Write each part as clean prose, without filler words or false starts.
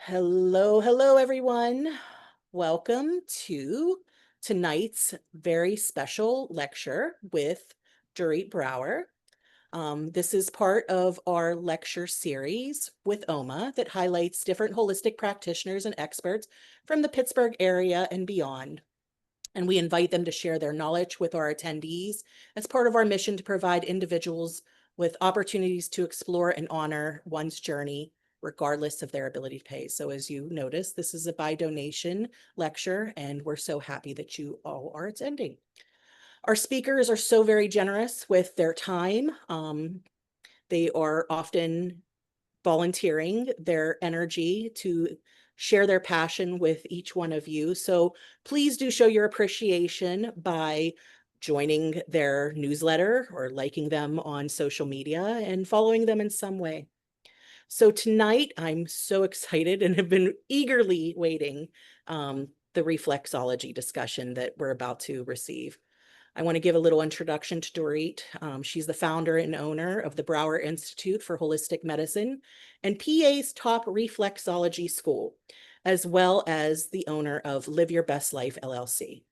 Hello, everyone. Welcome to tonight's very special lecture with Dorit Brower. This is part of our lecture series with OMA that highlights different holistic practitioners and experts from the Pittsburgh area and beyond. And we invite them to share their knowledge with our attendees as part of our mission to provide individuals with opportunities to explore and honor one's journey regardless of their ability to pay. So as you notice, this is a by donation lecture, and we're so happy that you all are attending. Our speakers are so very generous with their time. They are often volunteering their energy to share their passion with each one of you. So please do show your appreciation by joining their newsletter or liking them on social media and following them in some way. So tonight, I'm so excited and have been eagerly waiting the reflexology discussion that we're about to receive. I want to give a little introduction to Dorit. She's the founder and owner of the Brower Institute for Holistic Medicine and PA's top reflexology school, as well as the owner of Live Your Best Life, LLC.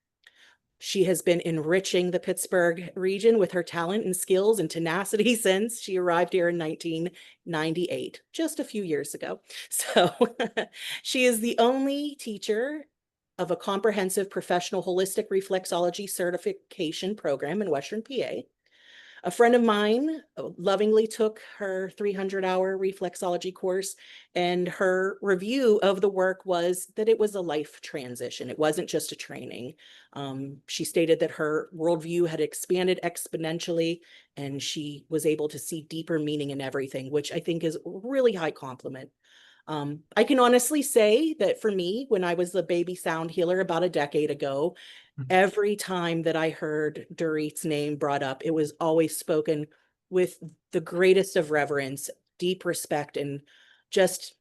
She has been enriching the Pittsburgh region with her talent and skills and tenacity since she arrived here in 1998, just a few years ago. So she is the only teacher of a comprehensive professional holistic reflexology certification program in Western PA. A friend of mine lovingly took her 300-hour reflexology course, and her review of the work was that it was a life transition. It wasn't just a training. She stated that her worldview had expanded exponentially, and she was able to see deeper meaning in everything, which I think is a really high compliment. I can honestly say that for me, when I was a baby sound healer about a decade ago, every time that I heard Dorit's name brought up, it was always spoken with the greatest of reverence, deep respect, and just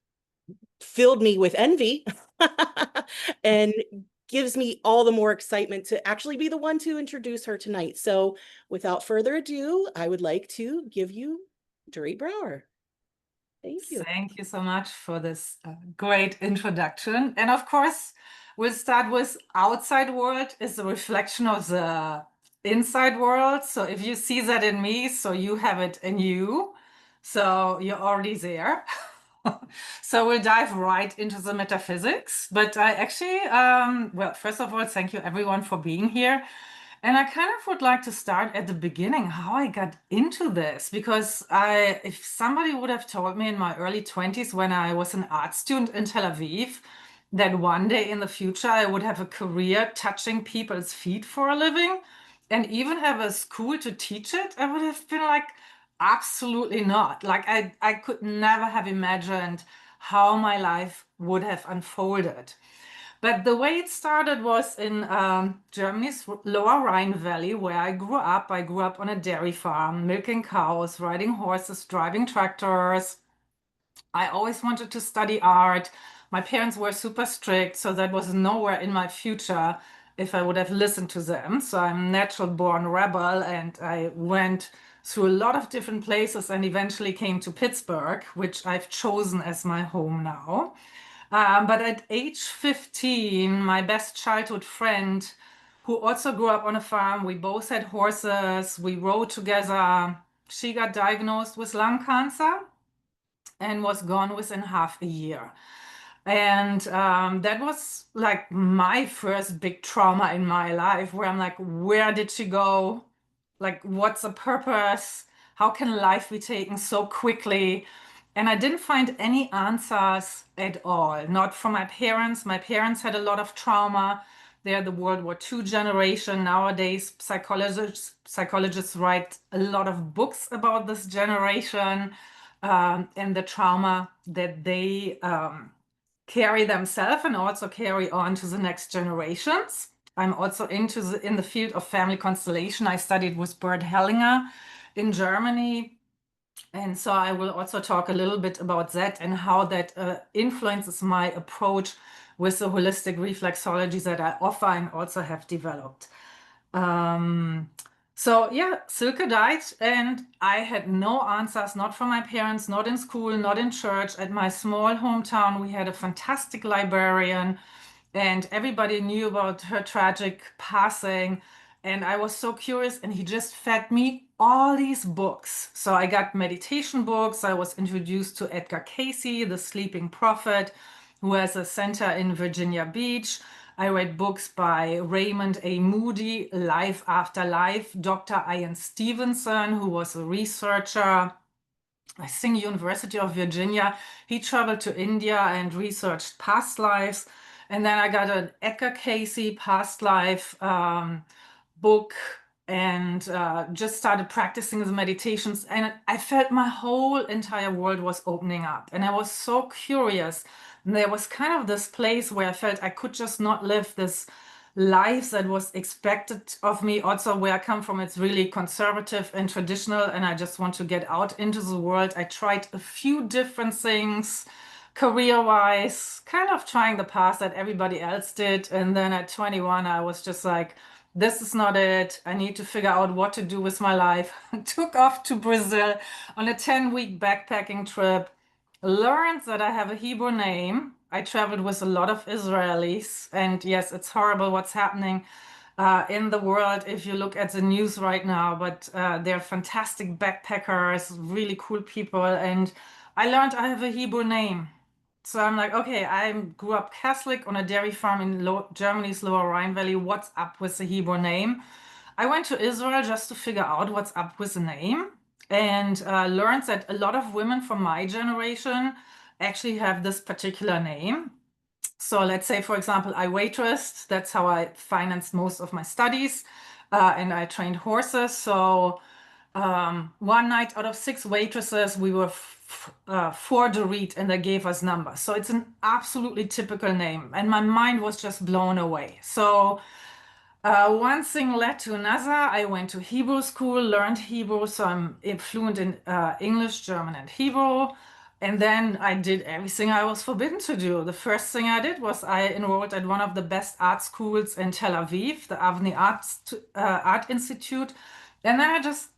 filled me with envy and gives me all the more excitement to actually be the one to introduce her tonight. So without further ado, I would like to give you Dorit Brower. Thank you. Thank you so much for this great introduction. And of course, we'll start with outside world is a reflection of the inside world. So if you see that in me, so you have it in you. So you're already there. So we'll dive right into the metaphysics. But I actually, well, first of all, thank you everyone for being here. And I kind of would like to start at the beginning, how I got into this, because if somebody would have told me in my early 20s when I was an art student in Tel Aviv, that one day in the future I would have a career touching people's feet for a living and even have a school to teach it, I would have been like, absolutely not. Like I could never have imagined how my life would have unfolded. But the way it started was in Germany's Lower Rhine Valley, where I grew up. I grew up on a dairy farm, milking cows, riding horses, driving tractors. I always wanted to study art. My parents were super strict, so that was nowhere in my future if I would have listened to them. So I'm natural born rebel, and I went through a lot of different places and eventually came to Pittsburgh, which I've chosen as my home now. But at age 15, my best childhood friend, who also grew up on a farm, we both had horses, we rode together. She got diagnosed with lung cancer and was gone within half a year. And that was like my first big trauma in my life, where I'm like, where did she go? Like, what's the purpose? How can life be taken so quickly? And I didn't find any answers at all, not from my parents. My parents had a lot of trauma. They're the World War II generation. Nowadays, psychologists write a lot of books about this generation and the trauma that they carry themselves and also carry on to the next generations. I'm also in the field of family constellation. I studied with Bert Hellinger in Germany. And so I will also talk a little bit about that and how that influences my approach with the holistic reflexology that I offer and also have developed. So yeah, Silke died, and I had no answers, not from my parents, not in school, not in church. At my small hometown, we had a fantastic librarian, and everybody knew about her tragic passing. And I was so curious, and he just fed me all these books. So I got meditation books. I was introduced to Edgar Cayce, the sleeping prophet, who has a center in Virginia Beach. I read books by Raymond A. Moody, Life After Life, Dr. Ian Stevenson, who was a researcher, I think University of Virginia. He traveled to India and researched past lives. And then I got an Edgar Cayce past life book, and just started practicing the meditations. And I felt my whole entire world was opening up. And I was so curious. And there was kind of this place where I felt I could just not live this life that was expected of me. Also, where I come from, it's really conservative and traditional, and I just want to get out into the world. I tried a few different things career-wise, kind of trying the path that everybody else did. And then at 21, I was just like, this is not it. I need to figure out what to do with my life. Took off to Brazil on a 10-week backpacking trip, learned that I have a Hebrew name. I traveled with a lot of Israelis, and yes, it's horrible what's happening in the world if you look at the news right now, but they're fantastic backpackers, really cool people, and I learned I have a Hebrew name. So I'm like, okay, I grew up Catholic on a dairy farm in Germany's Lower Rhine Valley. What's up with the Hebrew name? I went to Israel just to figure out what's up with the name, and learned that a lot of women from my generation actually have this particular name. So let's say, for example, I waitressed. That's how I financed most of my studies. And I trained horses. So one night out of six waitresses, we were four to read, and they gave us numbers. So it's an absolutely typical name. And my mind was just blown away. So one thing led to another. I went to Hebrew school, learned Hebrew, so I'm fluent in English, German, and Hebrew. And then I did everything I was forbidden to do. The first thing I did was I enrolled at one of the best art schools in Tel Aviv, the Avni Art Institute. And then I just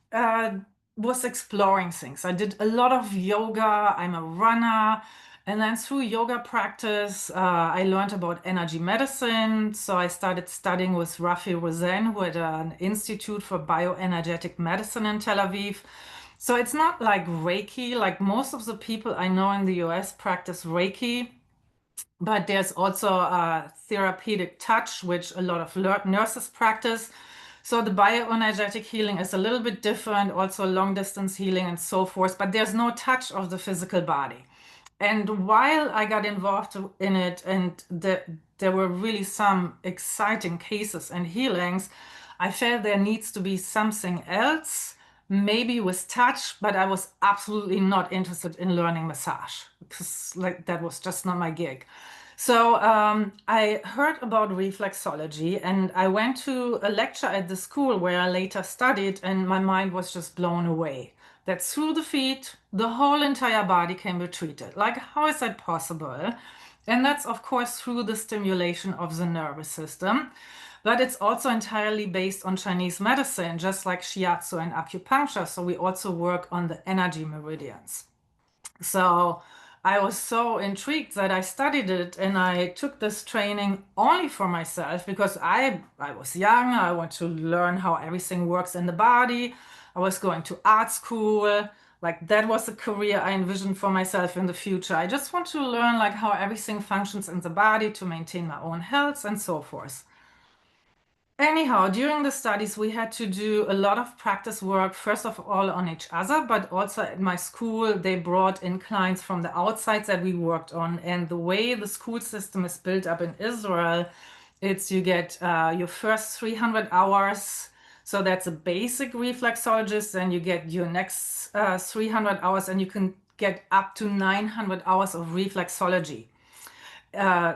was exploring things. I did a lot of yoga. I'm a runner. And then through yoga practice, I learned about energy medicine. So I started studying with Rafi Rosen, who had an Institute for Bioenergetic Medicine in Tel Aviv. So it's not like Reiki, like most of the people I know in the US practice Reiki, but there's also a therapeutic touch, which a lot of nurses practice. So the bioenergetic healing is a little bit different, also long distance healing and so forth, but there's no touch of the physical body. And while I got involved in it, and there were really some exciting cases and healings, I felt there needs to be something else, maybe with touch, but I was absolutely not interested in learning massage because like that was just not my gig. So I heard about reflexology, and I went to a lecture at the school where I later studied, and my mind was just blown away that through the feet, the whole entire body can be treated. Like, how is that possible? And that's, of course, through the stimulation of the nervous system. But it's also entirely based on Chinese medicine, just like shiatsu and acupuncture. So we also work on the energy meridians. So I was so intrigued that I studied it, and I took this training only for myself because I was young. I want to learn how everything works in the body. I was going to art school. Like that was a career I envisioned for myself in the future. I just want to learn like how everything functions in the body to maintain my own health and so forth. Anyhow, during the studies, we had to do a lot of practice work, first of all on each other, but also at my school, they brought in clients from the outside that we worked on. And the way the school system is built up in Israel, it's you get your first 300 hours. So that's a basic reflexologist. Then you get your next 300 hours, and you can get up to 900 hours of reflexology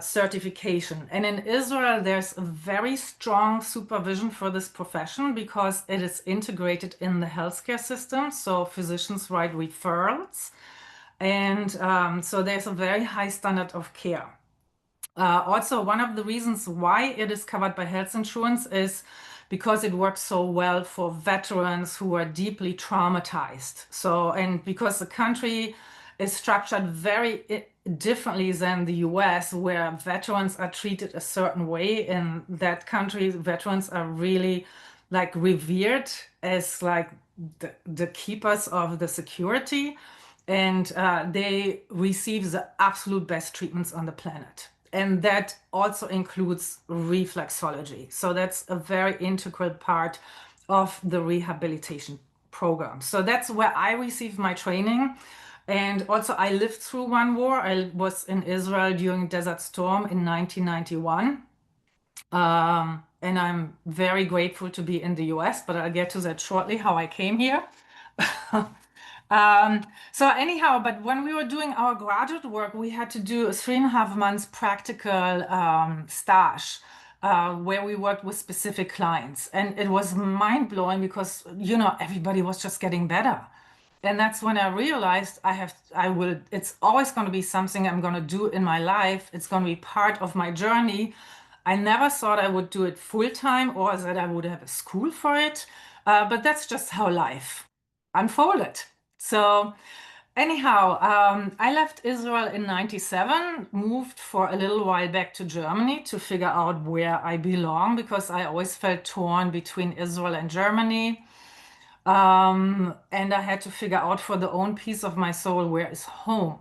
certification. And in Israel, there's a very strong supervision for this profession because it is integrated in the healthcare system. So physicians write referrals. And so there's a very high standard of care. Also, one of the reasons why it is covered by health insurance is because it works so well for veterans who are deeply traumatized. So, and because the country is structured very differently than the US, where veterans are treated a certain way. In that country, veterans are really like revered as like the keepers of the security, and they receive the absolute best treatments on the planet. And that also includes reflexology. So that's a very integral part of the rehabilitation program. So that's where I received my training. And also, I lived through one war. I was in Israel during Desert Storm in 1991. And I'm very grateful to be in the US, but I'll get to that shortly, how I came here. So anyhow, but when we were doing our graduate work, we had to do a 3.5 months practical stage where we worked with specific clients. And it was mind blowing because, you know, everybody was just getting better. And that's when I realized it's always going to be something I'm going to do in my life. It's going to be part of my journey. I never thought I would do it full time or that I would have a school for it. But that's just how life unfolded. So, anyhow, I left Israel in 97, moved for a little while back to Germany to figure out where I belong because I always felt torn between Israel and Germany. And I had to figure out for the own piece of my soul where is home.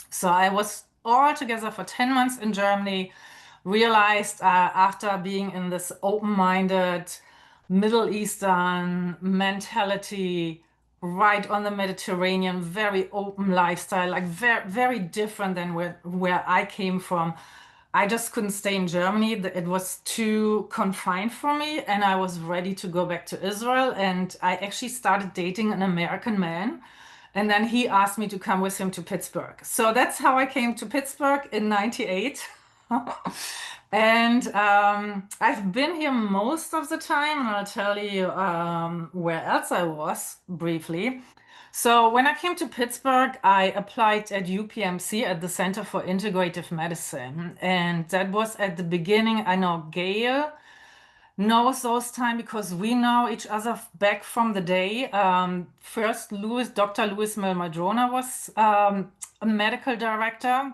So I was all together for 10 months in Germany, realized after being in this open-minded Middle Eastern mentality, right on the Mediterranean, very open lifestyle, like very, very different than where I came from. I just couldn't stay in Germany. It was too confined for me, and I was ready to go back to Israel. And I actually started dating an American man. And then he asked me to come with him to Pittsburgh. So that's how I came to Pittsburgh in 98. And I've been here most of the time, and I'll tell you where else I was briefly. So when I came to Pittsburgh, I applied at UPMC at the Center for Integrative Medicine. And that was at the beginning. I know Gail knows those time because we know each other back from the day. First, Dr. Louis Madrona was a medical director,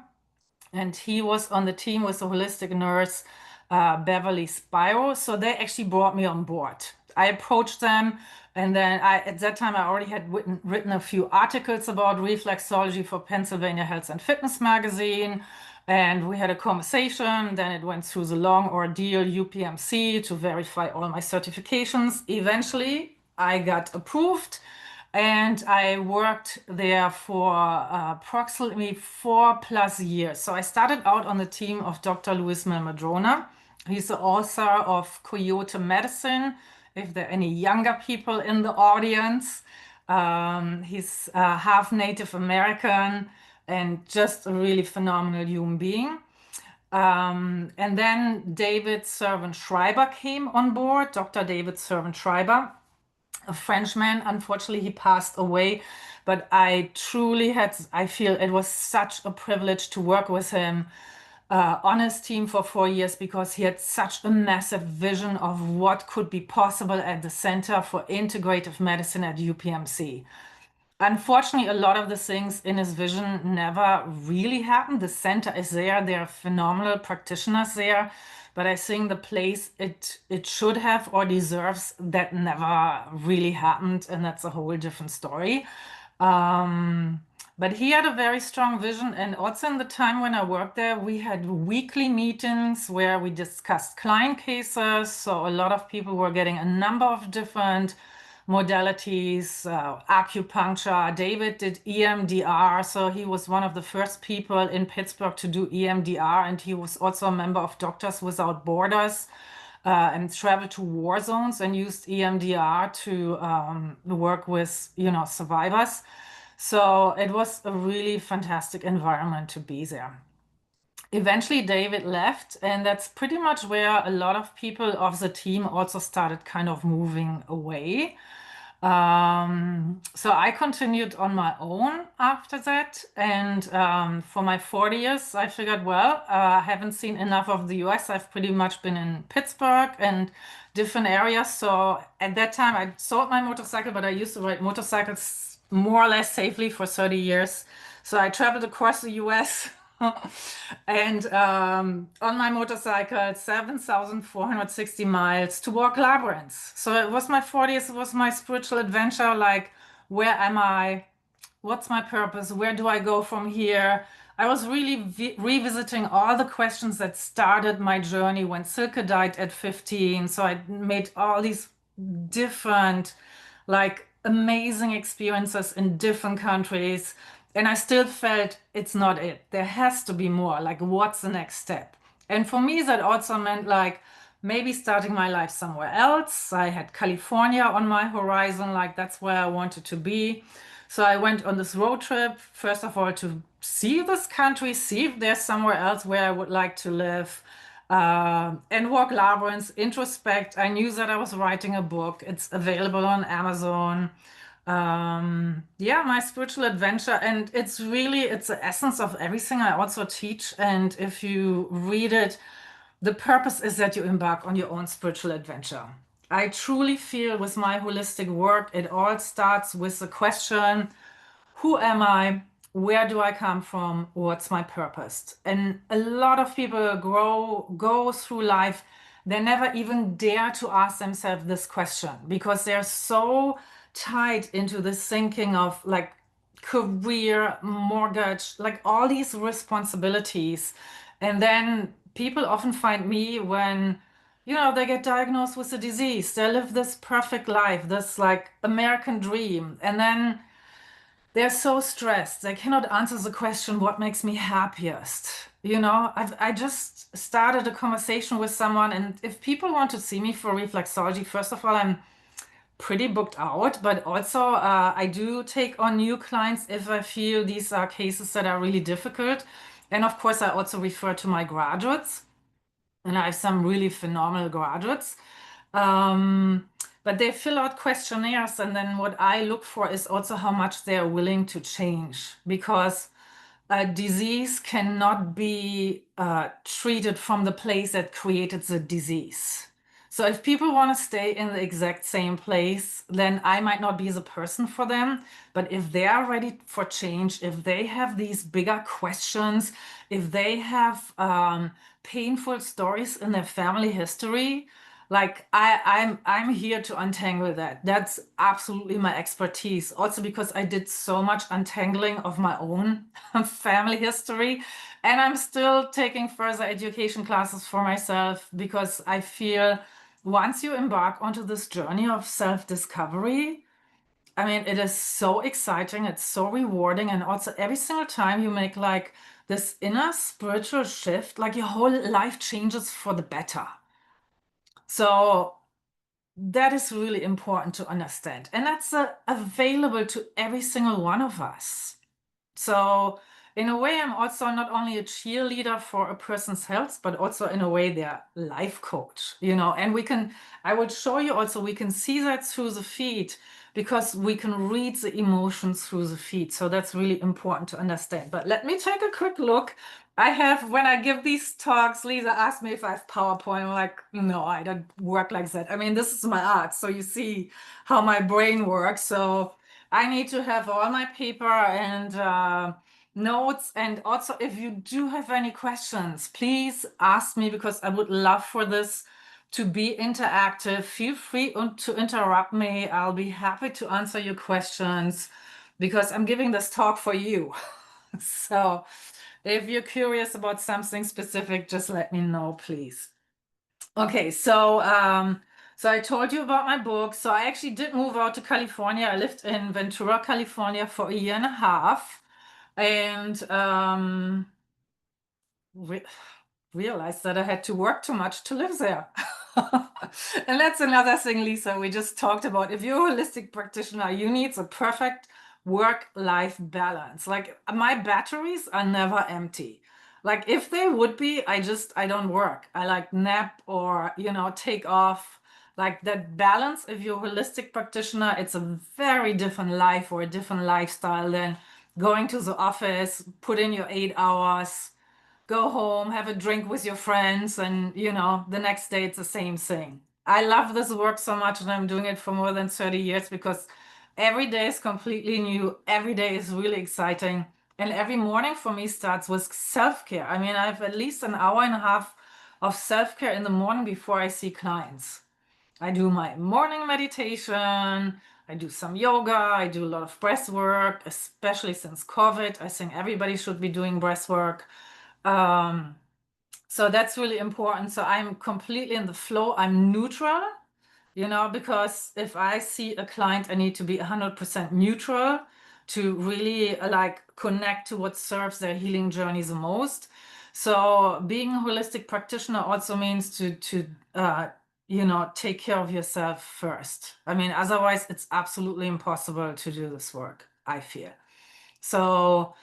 and he was on the team with the holistic nurse Beverly Spiro. So they actually brought me on board. I approached them, and then at that time I already had written a few articles about reflexology for Pennsylvania Health and Fitness magazine. And we had a conversation. Then it went through the long ordeal UPMC to verify all my certifications. Eventually, I got approved. And I worked there for approximately 4+ years. So I started out on the team of Dr. Luis Madrona. He's the author of Coyote Medicine. If there are any younger people in the audience, he's half Native American and just a really phenomenal human being. And then David Servant Schreiber came on board, Dr. David Servant Schreiber, a Frenchman. Unfortunately, he passed away, but I feel it was such a privilege to work with him on his team for 4 years because he had such a massive vision of what could be possible at the Center for Integrative Medicine at UPMC. Unfortunately, a lot of the things in his vision never really happened. The center is there, there are phenomenal practitioners there, but I think the place it should have or deserves that never really happened, and that's a whole different story. But he had a very strong vision, and also in the time when I worked there, we had weekly meetings where we discussed client cases. So a lot of people were getting a number of different modalities, acupuncture. David did EMDR, so he was one of the first people in Pittsburgh to do EMDR, and he was also a member of Doctors Without Borders and traveled to war zones and used EMDR to work with, you know, survivors. So it was a really fantastic environment to be there. Eventually, David left, and that's pretty much where a lot of people of the team also started kind of moving away. So I continued on my own after that. And for my 40th, I figured, well, I haven't seen enough of the US. I've pretty much been in Pittsburgh and different areas. So at that time, I sold my motorcycle, but I used to ride motorcycles more or less safely for 30 years. So I traveled across the US. And on my motorcycle, 7,460 miles to walk labyrinths. So it was my 40th, it was my spiritual adventure. Like, where am I? What's my purpose? Where do I go from here? I was really revisiting all the questions that started my journey when Silke died at 15. So I made all these different, like, amazing experiences in different countries. And I still felt it's not it. There has to be more. Like, what's the next step? And for me, that also meant like maybe starting my life somewhere else. I had California on my horizon, like, that's where I wanted to be. So I went on this road trip, first of all, to see this country, see if there's somewhere else where I would like to live, and walk labyrinths, introspect. I knew that I was writing a book. It's available on Amazon. Yeah, my spiritual adventure, and it's the essence of everything I also teach. And if you read it, the purpose is that you embark on your own spiritual adventure. I truly feel with my holistic work, it all starts with the question, who am I? Where do I come from? What's my purpose? And a lot of people go through life, they never even dare to ask themselves this question because they're so tied into this thinking of like career, mortgage, like all these responsibilities. And then people often find me when, they get diagnosed with a disease. They live this perfect life, this like American dream. And then they're so stressed. They cannot answer the question, what makes me happiest? I just started a conversation with someone, and if people want to see me for reflexology, first of all, I'm pretty booked out, but also I do take on new clients if I feel these are cases that are really difficult. And of course, I also refer to my graduates, and I have some really phenomenal graduates. Um, but they fill out questionnaires, and then what I look for is also how much they're willing to change because a disease cannot be treated from the place that created the disease. So if people want to stay in the exact same place, then I might not be the person for them. But if they are ready for change, if they have these bigger questions, if they have painful stories in their family history, like I'm here to untangle that. That's absolutely my expertise. Also because I did so much untangling of my own family history, and I'm still taking further education classes for myself because I feel once you embark onto this journey of self-discovery, I mean, it is so exciting, it's so rewarding, and also every single time you make like this inner spiritual shift, like your whole life changes for the better. So that is really important to understand. And that's available to every single one of us. So in a way, I'm also not only a cheerleader for a person's health, but also in a way, their life coach, and I would show you also, we can see that through the feet because we can read the emotions through the feet. So that's really important to understand. But let me take a quick look. When I give these talks, Lisa asked me if I have PowerPoint. I'm like, no, I don't work like that. I mean, this is my art. So you see how my brain works. So I need to have all my paper and notes. And also, if you do have any questions, please ask me because I would love for this to be interactive. Feel free to interrupt me. I'll be happy to answer your questions because I'm giving this talk for you. So if you're curious about something specific, just let me know, please. Okay, so I told you about my book. So I actually did move out to California. I lived in Ventura, California for a year and a half, and re realized that I had to work too much to live there. And that's another thing, Lisa, we just talked about. If you're a holistic practitioner, you need the perfect work-life balance. Like my batteries are never empty. Like if they would be, I don't work. I like nap or, take off. Like that balance, if you're a holistic practitioner, it's a very different life or a different lifestyle than going to the office, put in your 8 hours, go home, have a drink with your friends, and the next day it's the same thing. I love this work so much, and I'm doing it for more than 30 years because every day is completely new. Every day is really exciting. And every morning for me starts with self-care. I mean, I have at least an hour and a half of self-care in the morning before I see clients. I do my morning meditation, I do some yoga, I do a lot of breath work, especially since COVID. I think everybody should be doing breath work. Um, so that's really important. So I'm completely in the flow. I'm neutral, because if I see a client, I need to be 100% neutral to really like connect to what serves their healing journey the most. So being a holistic practitioner also means to take care of yourself first. I mean, otherwise it's absolutely impossible to do this work, I feel. So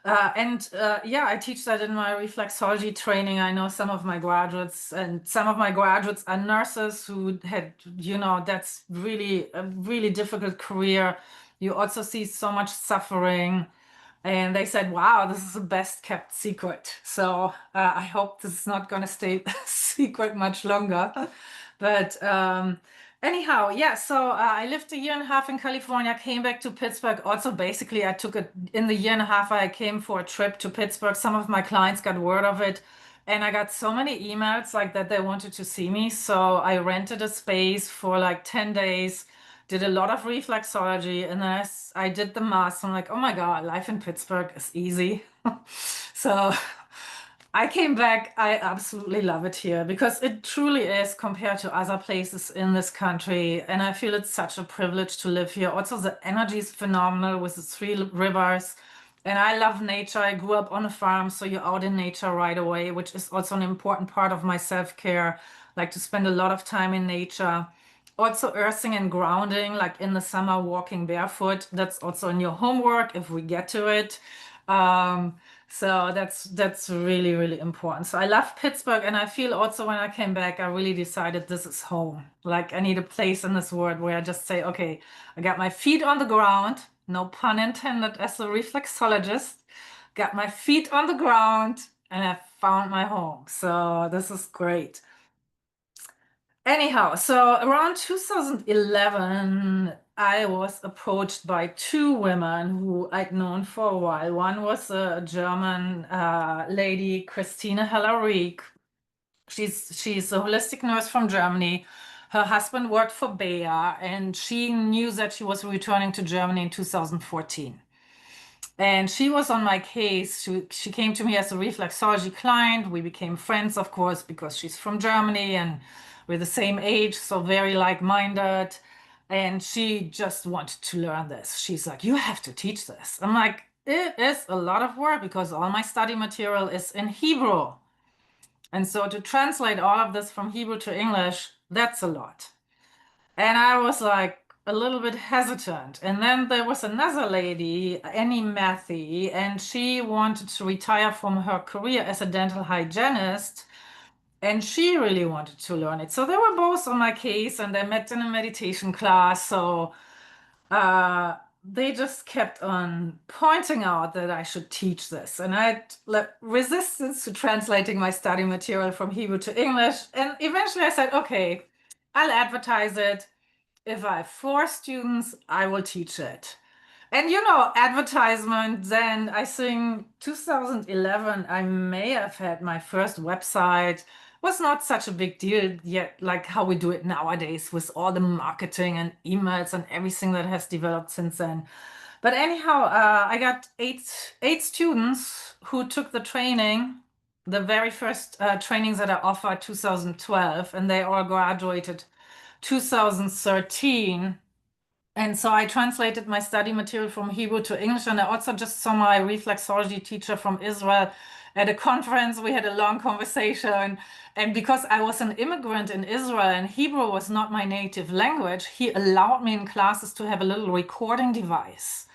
yeah, I teach that in my reflexology training. I know some of my graduates, and some of my graduates are nurses who had, that's really a really difficult career. You also see so much suffering. And they said, wow, this is the best kept secret. So I hope this is not going to stay secret much longer. But anyhow, yeah, so I lived a year and a half in California, came back to Pittsburgh. Also, basically, I took it in the year and a half I came for a trip to Pittsburgh. Some of my clients got word of it. And I got so many emails like that they wanted to see me. So I rented a space for like 10 days, did a lot of reflexology, and then I did the math. I'm like, oh my God, life in Pittsburgh is easy. So I came back. I absolutely love it here because it truly is compared to other places in this country. And I feel it's such a privilege to live here. Also, the energy is phenomenal with the three rivers. And I love nature. I grew up on a farm, so you're out in nature right away, which is also an important part of my self-care. Like to spend a lot of time in nature. Also earthing and grounding, like in the summer, walking barefoot. That's also in your homework if we get to it. Um, so that's really, really important. So I love Pittsburgh, and I feel also when I came back, I really decided this is home. Like I need a place in this world where I just say, okay, I got my feet on the ground, no pun intended as a reflexologist, got my feet on the ground, and I found my home. So this is great. Anyhow, so around 2011, I was approached by two women who I'd known for a while. One was a German lady, Christine Heller-Rieck. She's a holistic nurse from Germany. Her husband worked for Bayer, and she knew that she was returning to Germany in 2014. And she was on my case. She came to me as a reflexology client. We became friends, of course, because she's from Germany and we're the same age, so very like-minded. And she just wanted to learn this. She's like, you have to teach this. I'm like, it is a lot of work because all my study material is in Hebrew. And so to translate all of this from Hebrew to English, that's a lot. And I was like a little bit hesitant. And then there was another lady, Annie Matthew, and she wanted to retire from her career as a dental hygienist. And she really wanted to learn it. So they were both on my case and they met in a meditation class. So uh, they just kept on pointing out that I should teach this. And I had resistance to translating my study material from Hebrew to English. And eventually I said, okay, I'll advertise it. If I have 4 students, I will teach it. And advertisement, then I think 2011, I may have had my first website. Was not such a big deal yet, like how we do it nowadays with all the marketing and emails and everything that has developed since then. But anyhow, I got eight students who took the training, the very first trainings that I offered 2012, and they all graduated 2013. And so I translated my study material from Hebrew to English, and I also just saw my reflexology teacher from Israel at a conference. We had a long conversation. And because I was an immigrant in Israel and Hebrew was not my native language, he allowed me in classes to have a little recording device.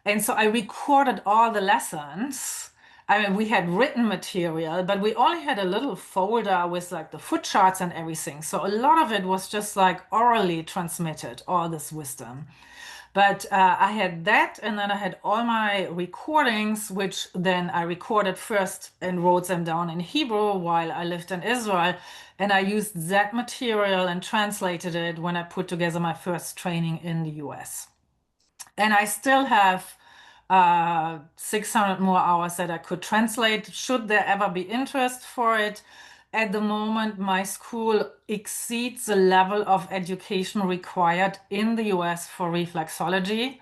And so I recorded all the lessons. I mean, we had written material, but we only had a little folder with like the foot charts and everything. So a lot of it was just like orally transmitted, all this wisdom. But I had that, and then I had all my recordings, which then I recorded first and wrote them down in Hebrew while I lived in Israel. And I used that material and translated it when I put together my first training in the US. And I still have 600 more hours that I could translate, should there ever be interest for it. At the moment, my school exceeds the level of education required in the US for reflexology.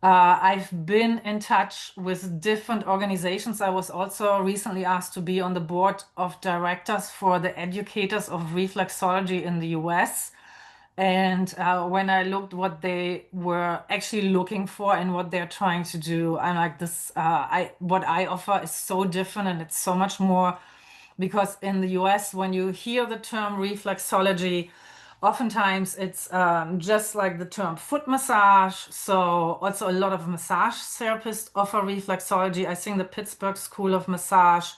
I've been in touch with different organizations. I was also recently asked to be on the board of directors for the educators of reflexology in the US. And when I looked what they were actually looking for and what they're trying to do, I'm like, this, what I offer is so different and it's so much more because in the US, when you hear the term reflexology, oftentimes it's just like the term foot massage. So also a lot of massage therapists offer reflexology. I think the Pittsburgh School of Massage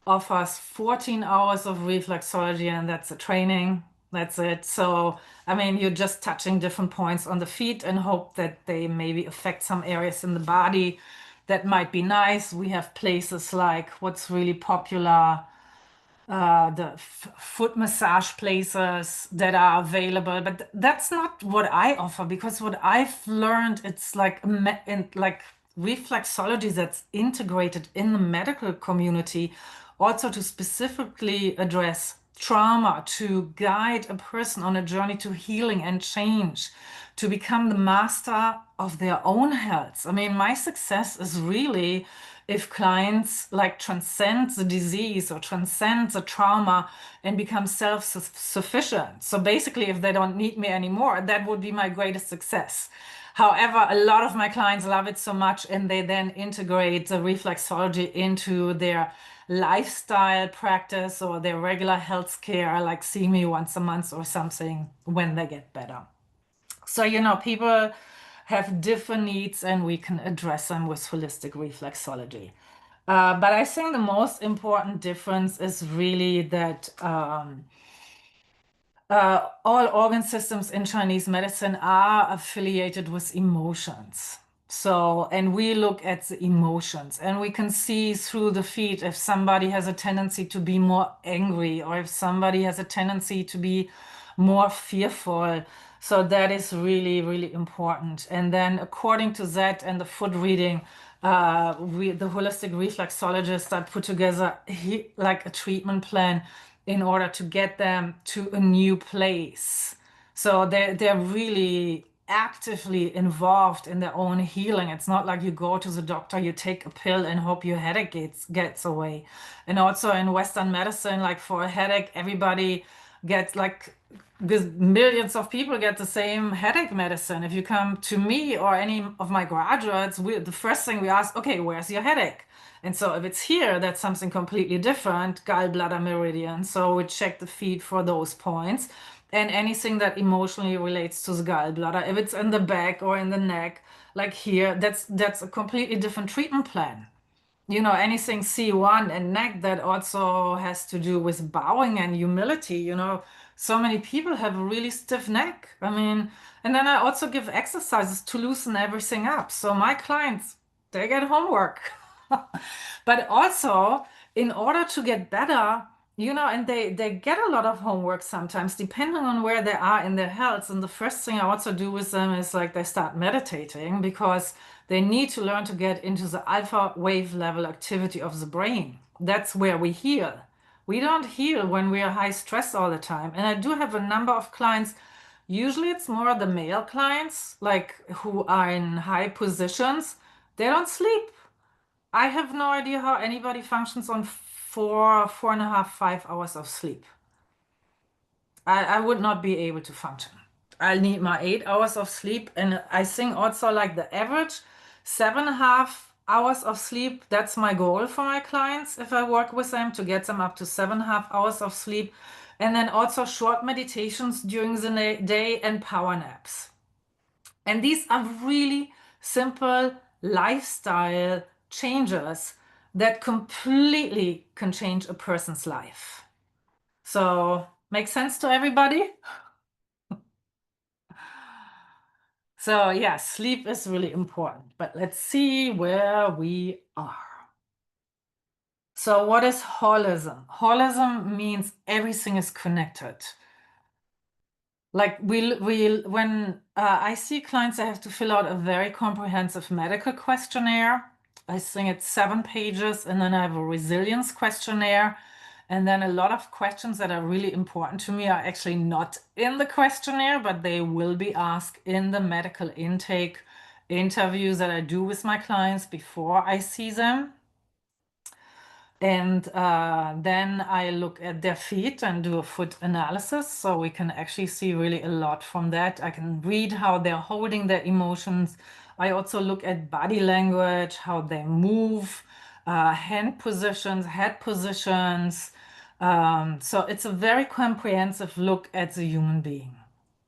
offers 14 hours of reflexology, and that's a training. That's it. So, I mean, you're just touching different points on the feet and hope that they maybe affect some areas in the body. That might be nice. We have places like what's really popular, the foot massage places that are available, but that's not what I offer because what I've learned, it's like like reflexology that's integrated in the medical community, also to specifically address trauma, to guide a person on a journey to healing and change, to become the master of their own health. I mean, my success is really if clients like transcend the disease or transcend the trauma and become self-sufficient. So basically, if they don't need me anymore, that would be my greatest success. However, a lot of my clients love it so much and they then integrate the reflexology into their lifestyle practice or their regular health care, like seeing me once a month or something when they get better. So, people have different needs and we can address them with holistic reflexology. But I think the most important difference is really that all organ systems in Chinese medicine are affiliated with emotions. So, and we look at the emotions and we can see through the feet if somebody has a tendency to be more angry or if somebody has a tendency to be more fearful. So that is really, really important. And then according to that and the foot reading, the holistic reflexologists I put together like a treatment plan in order to get them to a new place. So they're really actively involved in their own healing. It's not like you go to the doctor, you take a pill and hope your headache gets away. And also in Western medicine, like for a headache, everybody gets like because millions of people get the same headache medicine. If you come to me or any of my graduates, the first thing we ask, okay, where's your headache? And so if it's here, that's something completely different, gallbladder meridian. So we check the feet for those points. And anything that emotionally relates to the gallbladder, if it's in the back or in the neck, like here, that's a completely different treatment plan. Anything C1 and neck that also has to do with bowing and humility. So many people have a really stiff neck. I mean, and then I also give exercises to loosen everything up. So my clients, they get homework. But also, in order to get better, and they get a lot of homework sometimes, depending on where they are in their health. And the first thing I also do with them is like they start meditating because they need to learn to get into the alpha wave level activity of the brain. That's where we heal. We don't heal when we are high stress all the time. And I do have a number of clients. Usually it's more the male clients, like who are in high positions. They don't sleep. I have no idea how anybody functions on 4.5, 5 hours of sleep. I would not be able to function. I need my 8 hours of sleep. And I think also like the average 7.5 hours of sleep, that's my goal for my clients if I work with them to get them up to 7.5 hours of sleep. And then also short meditations during the day and power naps. And these are really simple lifestyle changes that completely can change a person's life. So, makes sense to everybody? So yeah, sleep is really important, but let's see where we are. So what is holism? Holism means everything is connected. Like when I see clients, I have to fill out a very comprehensive medical questionnaire. I think it's 7 pages, and then I have a resilience questionnaire. And then a lot of questions that are really important to me are actually not in the questionnaire, but they will be asked in the medical intake interviews that I do with my clients before I see them. And then I look at their feet and do a foot analysis. So we can actually see really a lot from that. I can read how they're holding their emotions. I also look at body language, how they move, hand positions, head positions. So it's a very comprehensive look at the human being.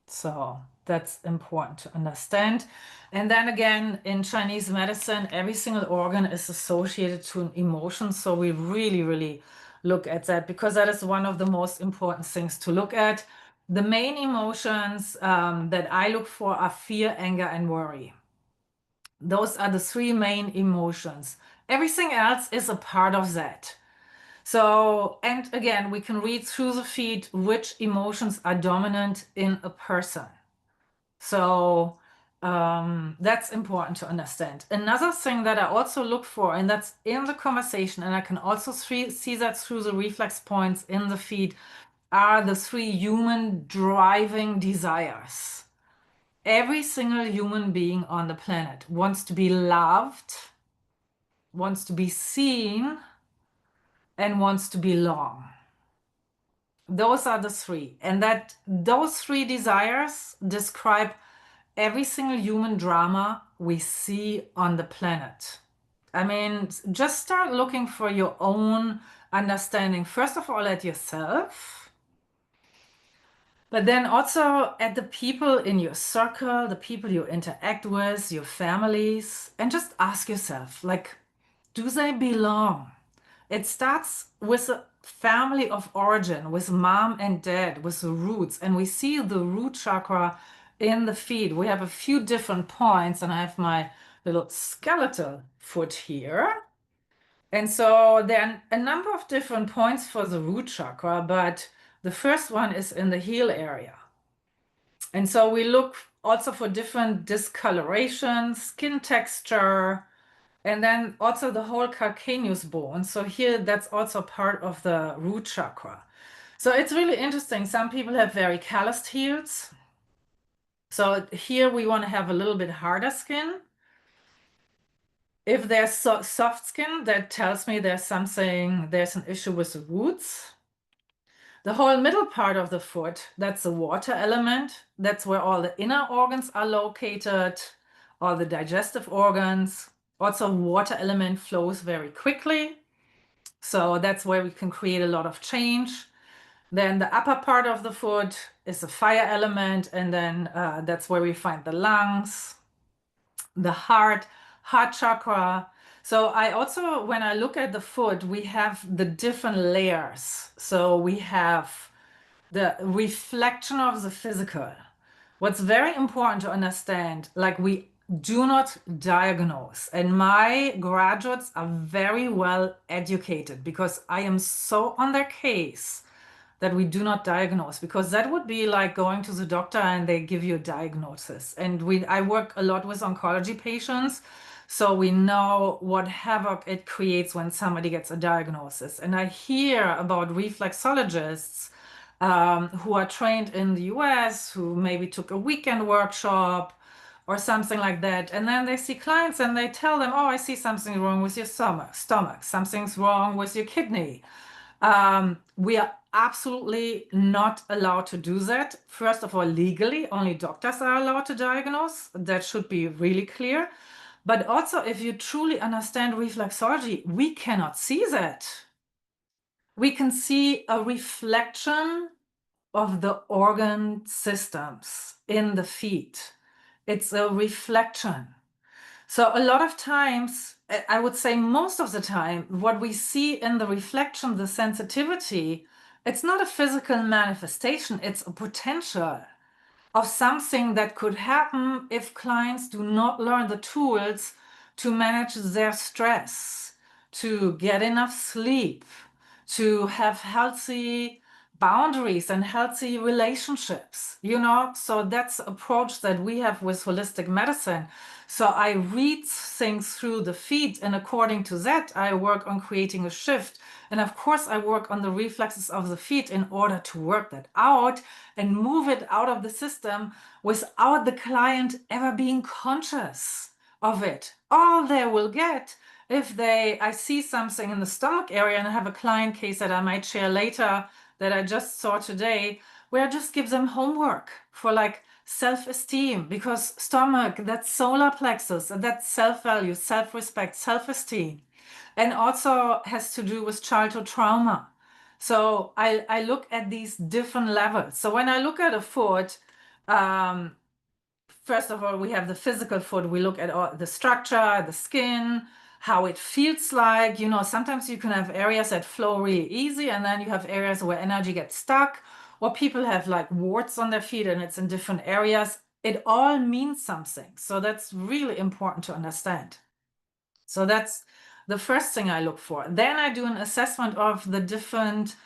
So that's important to understand. And then again, in Chinese medicine, every single organ is associated to an emotion. So we really, really look at that because that is one of the most important things to look at. The main emotions that I look for are fear, anger, and worry. Those are the 3 main emotions. Everything else is a part of that. So, and again, we can read through the feet which emotions are dominant in a person. So that's important to understand. Another thing that I also look for, and that's in the conversation, and I can also see that through the reflex points in the feet, are the 3 human driving desires. Every single human being on the planet wants to be loved, wants to be seen, and wants to belong. Those are the 3. And that those 3 desires describe every single human drama we see on the planet. I mean, just start looking for your own understanding, first of all, at yourself, but then also at the people in your circle, the people you interact with, your families, and just ask yourself, like, do they belong? It starts with a family of origin, with mom and dad, with the roots. And we see the root chakra in the feet. We have a few different points, and I have my little skeletal foot here. And so there are a number of different points for the root chakra, but the first one is in the heel area. And so we look also for different discoloration, skin texture, and then also the whole calcaneus bone. So here, that's also part of the root chakra. So it's really interesting. Some people have very calloused heels. So here we want to have a little bit harder skin. If there's soft skin, that tells me there's an issue with the roots. The whole middle part of the foot, that's the water element. That's where all the inner organs are located, all the digestive organs. Also, water element flows very quickly. So that's where we can create a lot of change. Then the upper part of the foot is the fire element, and then that's where we find the lungs, the heart chakra. So I also, when I look at the foot, we have the different layers. So we have the reflection of the physical. What's very important to understand, like we do not diagnose, and my graduates are very well educated because I am so on their case that we do not diagnose, because that would be like going to the doctor and they give you a diagnosis. And I work a lot with oncology patients, so we know what havoc it creates when somebody gets a diagnosis. And I hear about reflexologists who are trained in the US, who maybe took a weekend workshop or something like that. And then they see clients and they tell them, oh, I see something wrong with your stomach, something's wrong with your kidney. We are absolutely not allowed to do that. First of all, legally, only doctors are allowed to diagnose. That should be really clear. But also, if you truly understand reflexology, we cannot see that. We can see a reflection of the organ systems in the feet. It's a reflection. So a lot of times, I would say most of the time, what we see in the reflection, the sensitivity, it's not a physical manifestation, it's a potential of something that could happen if clients do not learn the tools to manage their stress, to get enough sleep, to have healthy boundaries and healthy relationships, you know? So that's the approach that we have with holistic medicine. So I read things through the feet, and according to that, I work on creating a shift. And of course, I work on the reflexes of the feet in order to work that out and move it out of the system without the client ever being conscious of it. All they will get if I see something in the stomach area, and I have a client case that I might share later that I just saw today, where I just give them homework for like self-esteem, because stomach, that's solar plexus, and that's self-value, self-respect, self-esteem, and also has to do with childhood trauma. So I look at these different levels. So when I look at a foot, first of all, we have the physical foot. We look at all the structure, the skin, how it feels like. You know, sometimes you can have areas that flow really easy, and then you have areas where energy gets stuck, or people have like warts on their feet and it's in different areas. It all means something. So that's really important to understand. So that's the first thing I look for. Then I do an assessment of the different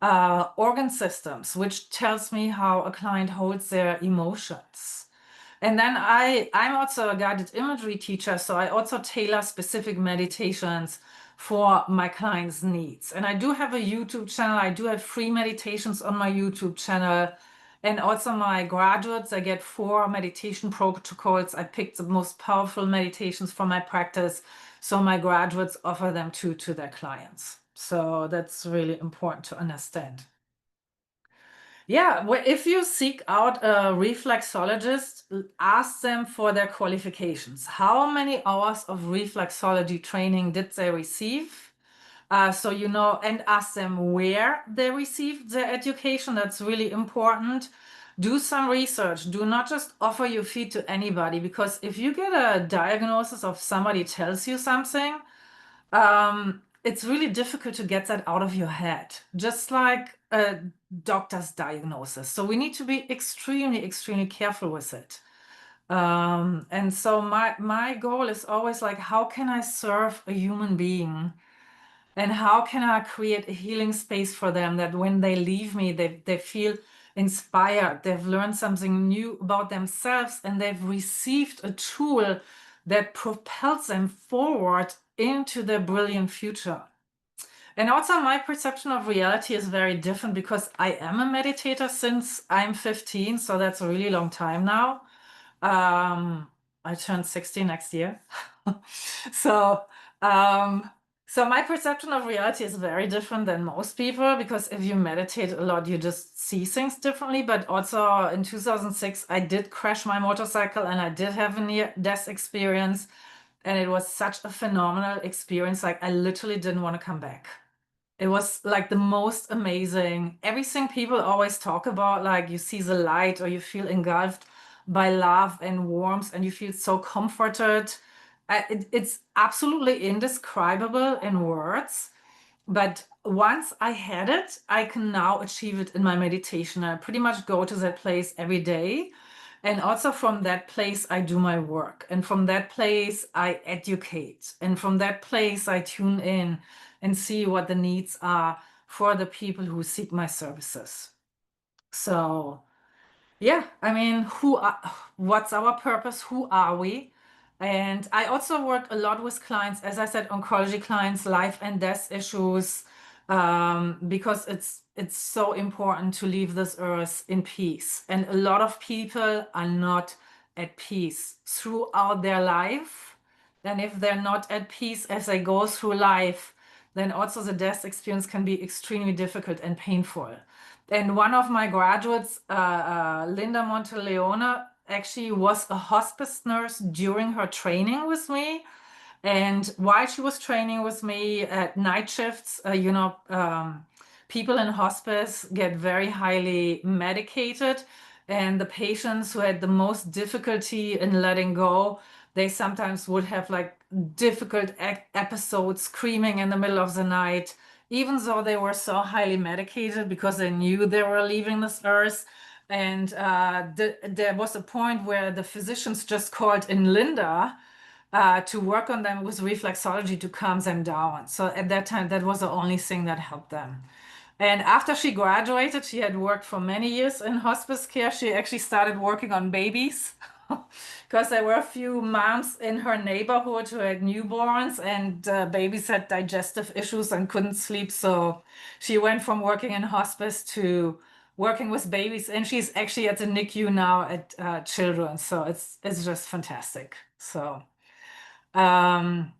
organ systems, which tells me how a client holds their emotions. And then I'm also a guided imagery teacher, so I also tailor specific meditations for my clients' needs. And I do have a YouTube channel. I do have free meditations on my YouTube channel. And also my graduates, I get 4 meditation protocols. I picked the most powerful meditations for my practice. So my graduates offer them to their clients. So that's really important to understand. Yeah, well, if you seek out a reflexologist, ask them for their qualifications. How many hours of reflexology training did they receive? So you know, and ask them where they received their education. That's really important. Do some research. Do not just offer your feet to anybody, because if you get a diagnosis of somebody tells you something, it's really difficult to get that out of your head, just like a doctor's diagnosis. So we need to be extremely, extremely careful with it. And so my goal is always like, how can I serve a human being? And how can I create a healing space for them that when they leave me, they feel inspired, they've learned something new about themselves, and they've received a tool that propels them forward into their brilliant future. And also my perception of reality is very different, because I am a meditator since I'm 15, so that's a really long time now. I turn 60 next year. So, um, so my perception of reality is very different than most people, because if you meditate a lot, you just see things differently. But also in 2006, I did crash my motorcycle and I did have a near-death experience. And it was such a phenomenal experience. Like, I literally didn't want to come back. It was like the most amazing, everything people always talk about, like you see the light or you feel engulfed by love and warmth and you feel so comforted. It's absolutely indescribable in words. But once I had it, I can now achieve it in my meditation. I pretty much go to that place every day. And also from that place, I do my work. And from that place, I educate. And from that place, I tune in and see what the needs are for the people who seek my services. So yeah, I mean, what's our purpose? Who are we? And I also work a lot with clients, as I said, oncology clients, life and death issues, because it's so important to leave this earth in peace. And a lot of people are not at peace throughout their life. And if they're not at peace as they go through life, then also the death experience can be extremely difficult and painful. And one of my graduates, Linda Monteleone, actually was a hospice nurse during her training with me. And while she was training with me at night shifts, people in hospice get very highly medicated. And the patients who had the most difficulty in letting go They sometimes would have like difficult episodes, screaming in the middle of the night, even though they were so highly medicated because they knew they were leaving this earth. And there was a point where the physicians just called in Linda to work on them with reflexology to calm them down. So at that time, that was the only thing that helped them. And after she graduated, she had worked for many years in hospice care. She actually started working on babies because there were a few moms in her neighborhood who had newborns and babies had digestive issues and couldn't sleep. So she went from working in hospice to working with babies, and she's actually at the NICU now at children. So it's just fantastic. So um,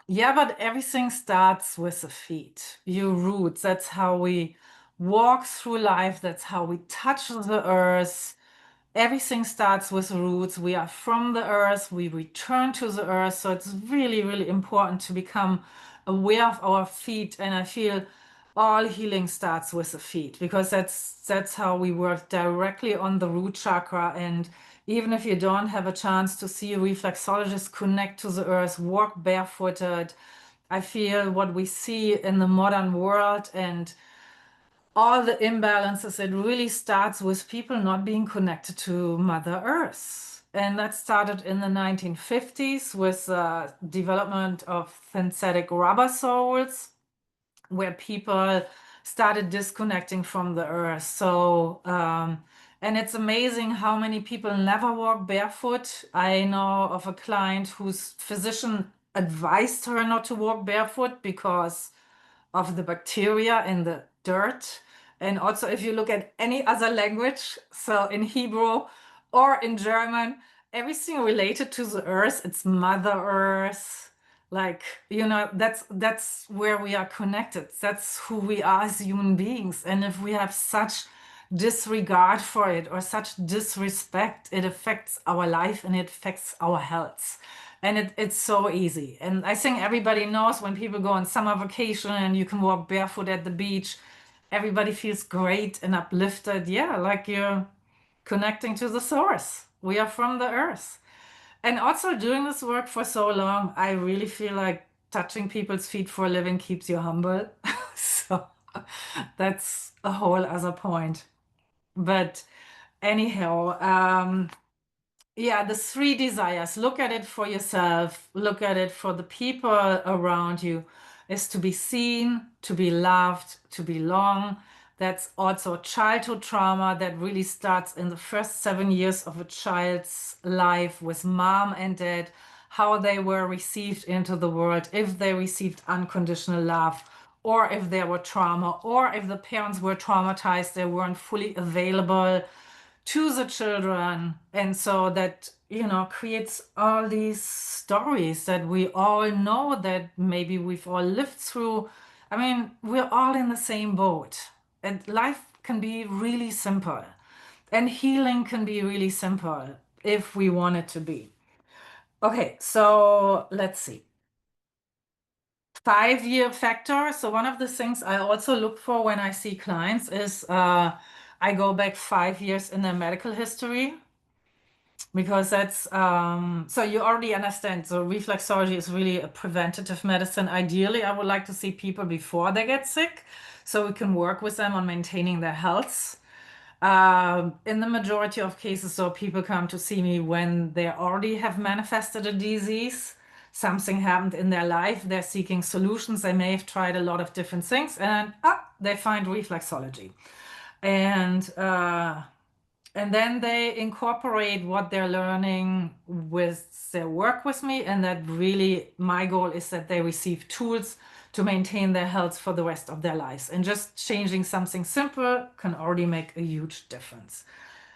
yeah, but everything starts with the feet, your roots. That's how we walk through life. That's how we touch the earth. Everything starts with roots. We are from the earth. We return to the earth. So it's really, really important to become aware of our feet. And I feel all healing starts with the feet because that's how we work directly on the root chakra. And even if you don't have a chance to see a reflexologist, connect to the earth, walk barefooted. I feel what we see in the modern world and all the imbalances, it really starts with people not being connected to Mother Earth. And that started in the 1950s with development of synthetic rubber soles, where people started disconnecting from the earth. So, and it's amazing how many people never walk barefoot. I know of a client whose physician advised her not to walk barefoot because of the bacteria in the dirt. And also, if you look at any other language, so in Hebrew or in German, everything related to the earth, it's Mother Earth. Like, that's where we are connected. That's who we are as human beings. And if we have such disregard for it or such disrespect, it affects our life and it affects our health. And it's so easy. And I think everybody knows when people go on summer vacation and you can walk barefoot at the beach, everybody feels great and uplifted. Yeah, like you're connecting to the source. We are from the earth. And also doing this work for so long, I really feel like touching people's feet for a living keeps you humble. So that's a whole other point. But anyhow, yeah, the three desires. Look at it for yourself, look at it for the people around you, is to be seen, to be loved, to belong. That's also childhood trauma that really starts in the first 7 years of a child's life with mom and dad, how they were received into the world, if they received unconditional love, or if there were trauma, or if the parents were traumatized, they weren't fully available to the children. And so that, creates all these stories that we all know that maybe we've all lived through. I mean, we're all in the same boat. And life can be really simple. And healing can be really simple if we want it to be. Okay, so let's see. 5-year factor. So one of the things I also look for when I see clients is I go back 5 years in their medical history because that's so you already understand. So reflexology is really a preventative medicine. Ideally, I would like to see people before they get sick so we can work with them on maintaining their health. In the majority of cases, so people come to see me when they already have manifested a disease. Something happened in their life. They're seeking solutions. They may have tried a lot of different things and they find reflexology. And then they incorporate what they're learning with their work with me. And that really, my goal is that they receive tools to maintain their health for the rest of their lives. And just changing something simple can already make a huge difference.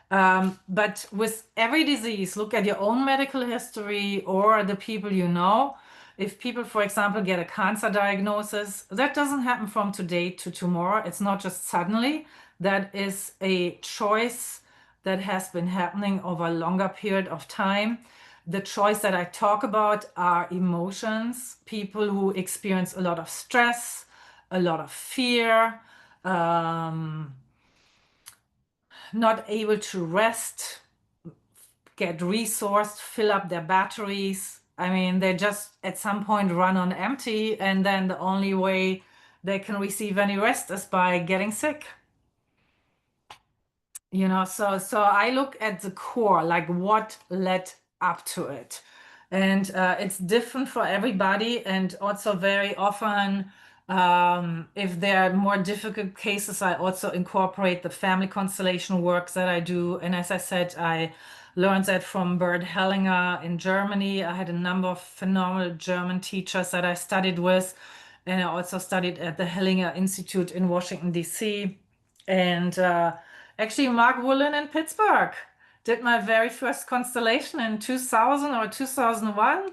But with every disease, look at your own medical history or the people you know. If people, for example, get a cancer diagnosis, that doesn't happen from today to tomorrow. It's not just suddenly. That is a choice that has been happening over a longer period of time. The choice that I talk about are emotions, people who experience a lot of stress, a lot of fear, not able to rest, get resourced, fill up their batteries. I mean, they just at some point run on empty, and then the only way they can receive any rest is by getting sick. So I look at the core, like what led up to it. And it's different for everybody. And also very often, if there are more difficult cases, I also incorporate the family constellation work that I do. And as I said, I learned that from Bert Hellinger in Germany. I had a number of phenomenal German teachers that I studied with. And I also studied at the Hellinger Institute in Washington, D.C. And actually, Mark Woolen in Pittsburgh did my very first constellation in 2000 or 2001.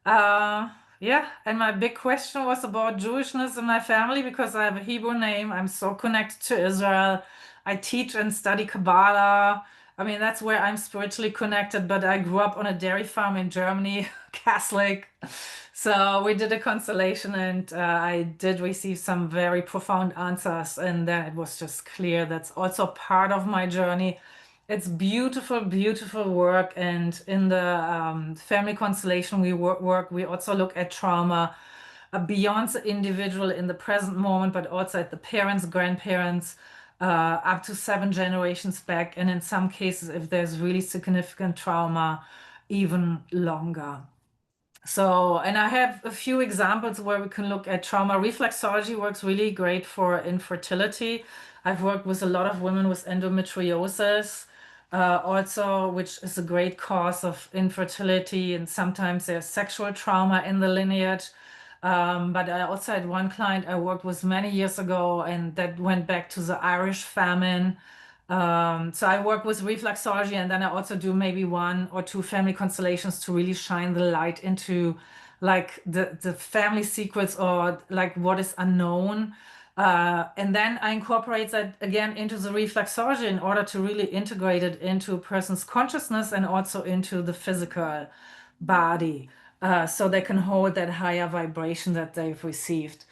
Uh, yeah, and my big question was about Jewishness in my family because I have a Hebrew name. I'm so connected to Israel. I teach and study Kabbalah. I mean, that's where I'm spiritually connected, but I grew up on a dairy farm in Germany, Catholic. So we did a constellation and I did receive some very profound answers. And then it was just clear that's also part of my journey. It's beautiful, beautiful work. And in the family constellation we also look at trauma beyond the individual in the present moment, but also at the parents, grandparents, up to 7 generations back. And in some cases, if there's really significant trauma, even longer. So, and I have a few examples where we can look at trauma. Reflexology works really great for infertility. I've worked with a lot of women with endometriosis, also, which is a great cause of infertility, and sometimes there's sexual trauma in the lineage. But I also had one client I worked with many years ago, and that went back to the Irish famine. So I work with reflexology, and then I also do maybe 1 or 2 family constellations to really shine the light into like the family secrets or like what is unknown. And then I incorporate that again into the reflexology in order to really integrate it into a person's consciousness and also into the physical body, so they can hold that higher vibration that they've received.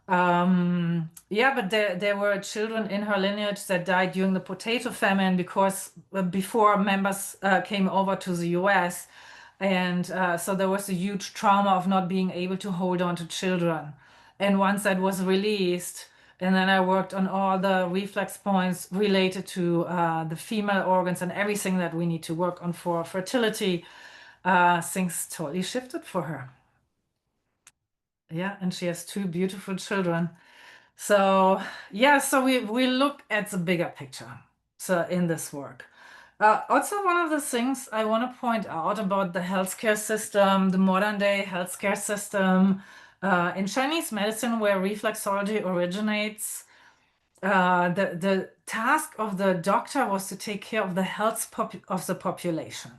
Yeah, but there were children in her lineage that died during the potato famine because before members came over to the US. And so there was a huge trauma of not being able to hold on to children. And once that was released, and then I worked on all the reflex points related to the female organs and everything that we need to work on for fertility, things totally shifted for her. Yeah, and she has 2 beautiful children. So yeah, so we look at the bigger picture. So in this work. Also, one of the things I want to point out about the healthcare system, the modern day healthcare system, in Chinese medicine, where reflexology originates, the task of the doctor was to take care of the health of the population.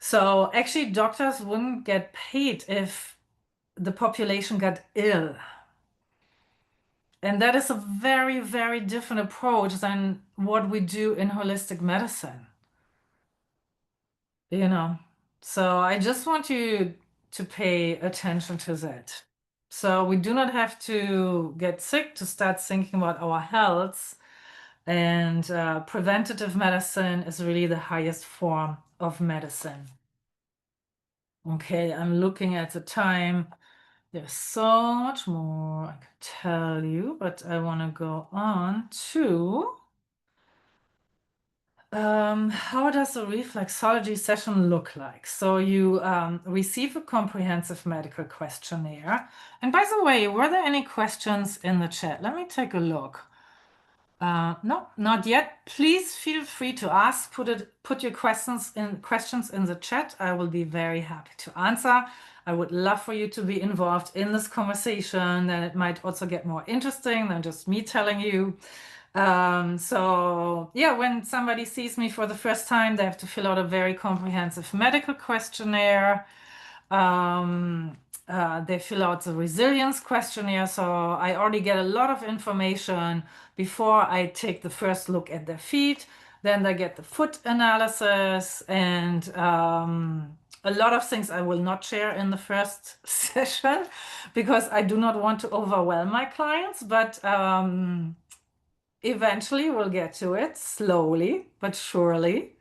So actually, doctors wouldn't get paid if the population got ill. And that is a very, very different approach than what we do in holistic medicine, you know. So I just want you to pay attention to that. So we do not have to get sick to start thinking about our health. And preventative medicine is really the highest form of medicine. Okay, I'm looking at the time. There's so much more I could tell you, but I want to go on to how does a reflexology session look like? So you receive a comprehensive medical questionnaire. And by the way, were there any questions in the chat? Let me take a look. No, not yet. Please feel free to ask. Put your questions in the chat. I will be very happy to answer. I would love for you to be involved in this conversation, and it might also get more interesting than just me telling you. So yeah, when somebody sees me for the first time, they have to fill out a very comprehensive medical questionnaire. They fill out the resilience questionnaire, so I already get a lot of information before I take the first look at their feet. Then they get the foot analysis and a lot of things I will not share in the first session because I do not want to overwhelm my clients, but eventually we'll get to it slowly but surely.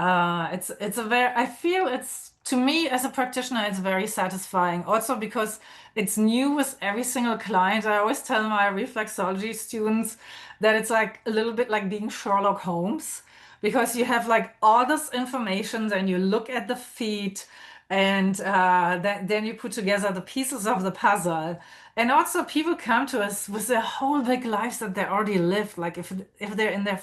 It's a very, I feel it's, to me as a practitioner, it's very satisfying. Also because it's new with every single client. I always tell my reflexology students that it's like a little bit like being Sherlock Holmes, because you have like all this information, then you look at the feet, and then you put together the pieces of the puzzle. And also people come to us with their whole big lives that they already lived. Like if they're in their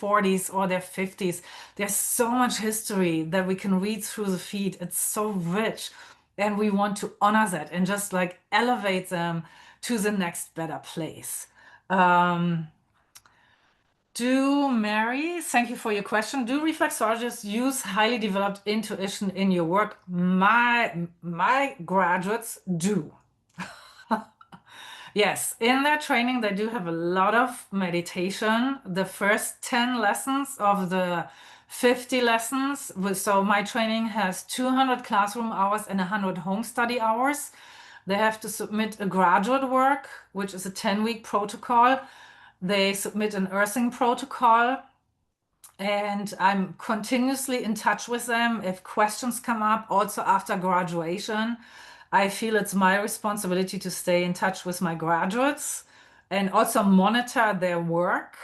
40s or their 50s, there's so much history that we can read through the feed. It's so rich. And we want to honor that and just like elevate them to the next better place. Um, Mary, thank you for your question. Do reflexologists use highly developed intuition in your work? My graduates do. Yes, in their training, they do have a lot of meditation. The first 10 lessons of the 50 lessons. So my training has 200 classroom hours and 100 home study hours. They have to submit a graduate work, which is a 10-week protocol. They submit an earthing protocol, and I'm continuously in touch with them if questions come up, also after graduation. I feel it's my responsibility to stay in touch with my graduates and also monitor their work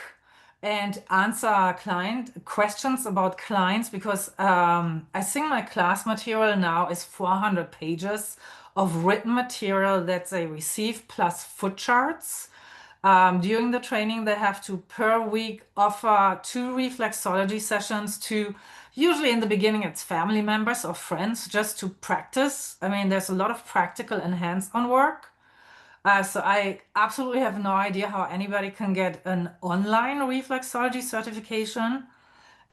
and answer client questions about clients, because I think my class material now is 400 pages of written material that they receive plus foot charts. During the training, they have to per week offer 2 reflexology sessions to, usually in the beginning, it's family members or friends just to practice. I mean, there's a lot of practical and hands-on work. So I absolutely have no idea how anybody can get an online reflexology certification.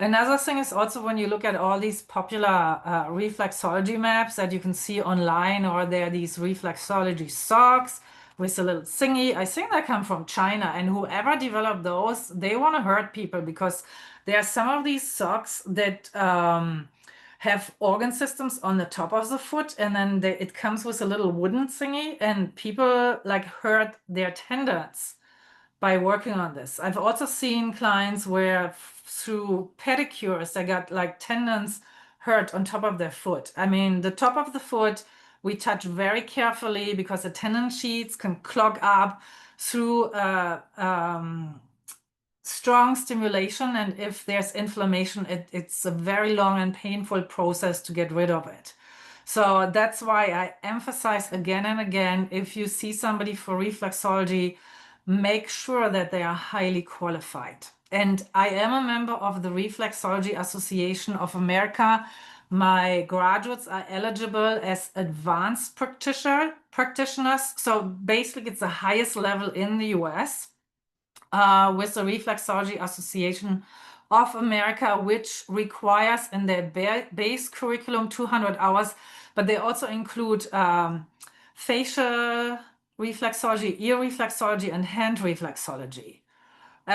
Another thing is also when you look at all these popular reflexology maps that you can see online, or there are these reflexology socks with a little thingy. I think they come from China, and whoever developed those, they want to hurt people, because there are some of these socks that have organ systems on the top of the foot, and then it comes with a little wooden thingy, and people like hurt their tendons by working on this. I've also seen clients where through pedicures, they got like tendons hurt on top of their foot. I mean, the top of the foot, we touch very carefully because the tendon sheets can clog up through strong stimulation. And if there's inflammation, it's a very long and painful process to get rid of it. So that's why I emphasize again and again, if you see somebody for reflexology, make sure that they are highly qualified. And I am a member of the Reflexology Association of America. My graduates are eligible as advanced practitioners. So basically, it's the highest level in the US with the Reflexology Association of America, which requires in their base curriculum 200 hours, but they also include facial reflexology, ear reflexology, and hand reflexology.